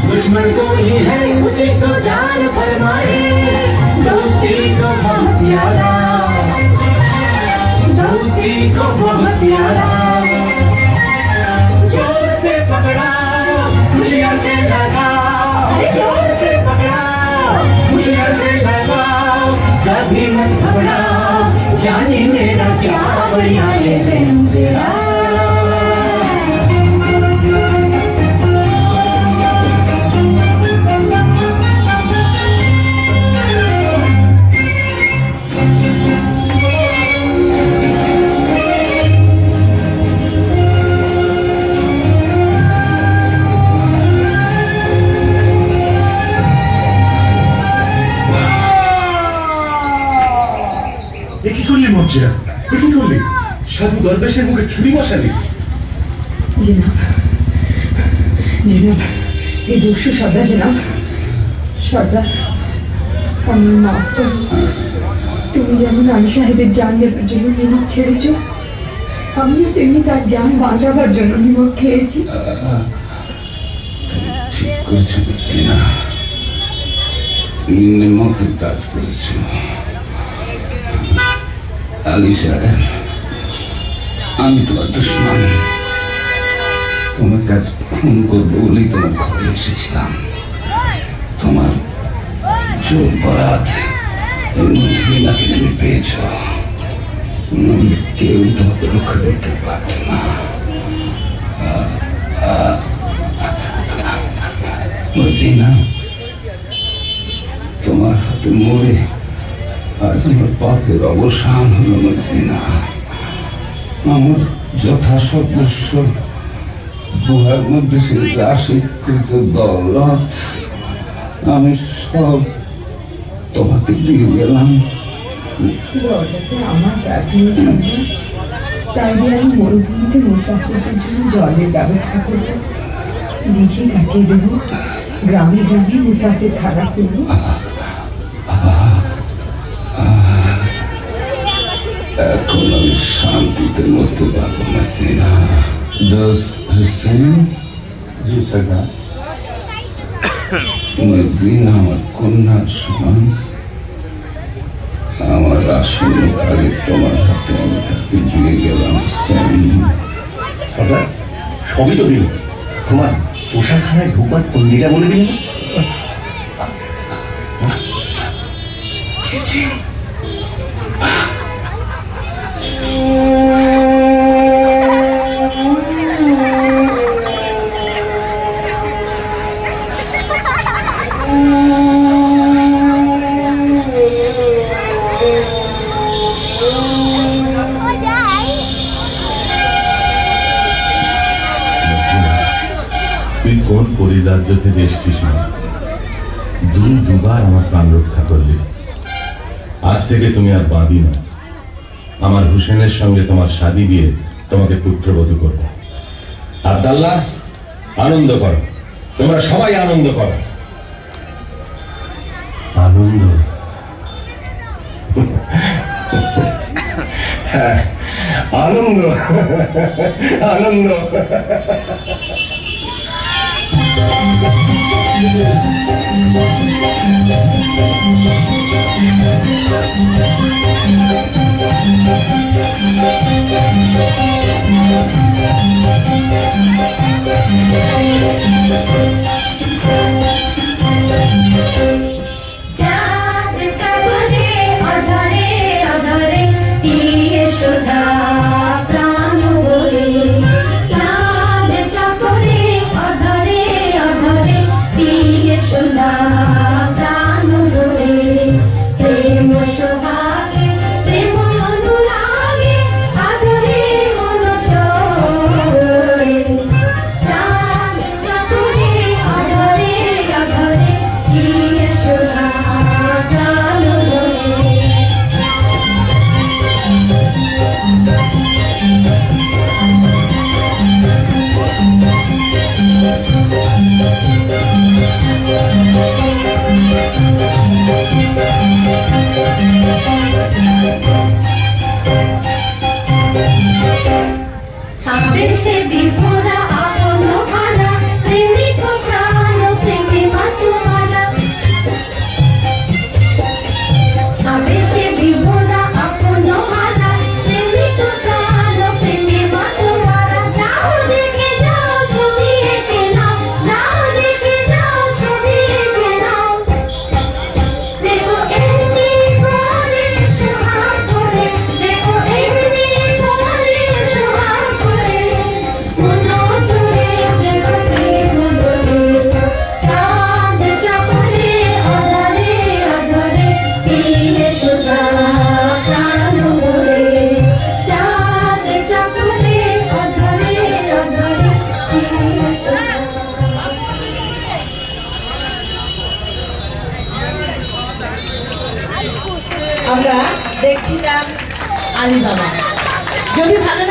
दुश्मन कोई है उसी को जान फरमाए। दोस्ती को बहुत प्यारा, दोस्ती को बहुत प्यारा। जोर से पकड़ा मुश्किल से लगा, जोर से पकड़ा मुश्किल से लगा। कभी मत घबरा जाने मेरा क्या बढ़िया है तेरा। কি করলি মজ্জা? কি করলি? সাধু দরবেশের মুখে ছুরি বসালি? জনাব, জনাব, এই দস্যু সর্দার জনাব, সর্দার আমি মাফ করো। তুমি যেমন আলী সাহেবের জান নেবার জন্য নিমক ছেড়েছ, আমি তেমনি তার জান বাঁচাবার জন্য নিমক খেয়েছি। ঠিক করেছো না, নিমকের কাজ করেছো। আলী সাহেব, আমি তোমার দুশ্মন। তোমার কাজ খুন করবো বলেই তোমার ঘরে এসেছিলাম। তোমার জোর বরাত সিনাকে তুমি পেয়েছ, কেউ তোমাকে রক্ষা করতে পারত না। মজিনা, তোমার হাতে মরে আজ আমার পাপের অবসান হলো। মজিনা, আমার যথাসর্বস্ব গুহার মধ্যে সে রাশিকৃত দৌলত আমি সব তোমাকে দিয়ে গেলাম। দরজাতে আমার প্রাচীন সন্তান, তাই দিয়ে আমি মরুভূমিতে মুসাফিরদের জন্য জলের ব্যবস্থা করবো, দিঘি কাটিয়ে দেবো, গ্রামে গ্রামে মুসাফির খারাপ করবো। এখন আমি শান্তিতে মরতে পারবো না। সিনা দোস্ত হুসেন, জি সরদার। মজিনা আমার কন্যার সমান। আমার আসন্ন কালে তোমার হাতে আমি তাকে দিয়ে গেলাম। সরদার, সবই তো দিল। তোমার পোশাকখানায় ঢুকবার পন্ডিটা বলে দিলেন। তুই কোন পরিরাজ্য থেকে এসছিস না? দুবার আমার প্রাণ রক্ষা করলি। আজ থেকে তুমি আর বাঁধি না। আমার হুসেনের সঙ্গে তোমার শাদী দিয়ে তোমাকে পুত্রবধূ করব। আব্দাল্লাহ, আনন্দ করো, তোমরা সবাই আনন্দ করো। আনন্দ? হ্যাঁ, আনন্দ আনন্দ। চাঁদ চাঁদে অধরে অধরে দিয়ে সুধা প্রাণ বলে, চাঁদ চাঁদে অধরে অধরে দিয়ে সুধা প্রাণ বলে। প্রেম সোহাগে প্রেম অনুরাগে আদরে মন চলে, কালী বাবা। যদি ভালো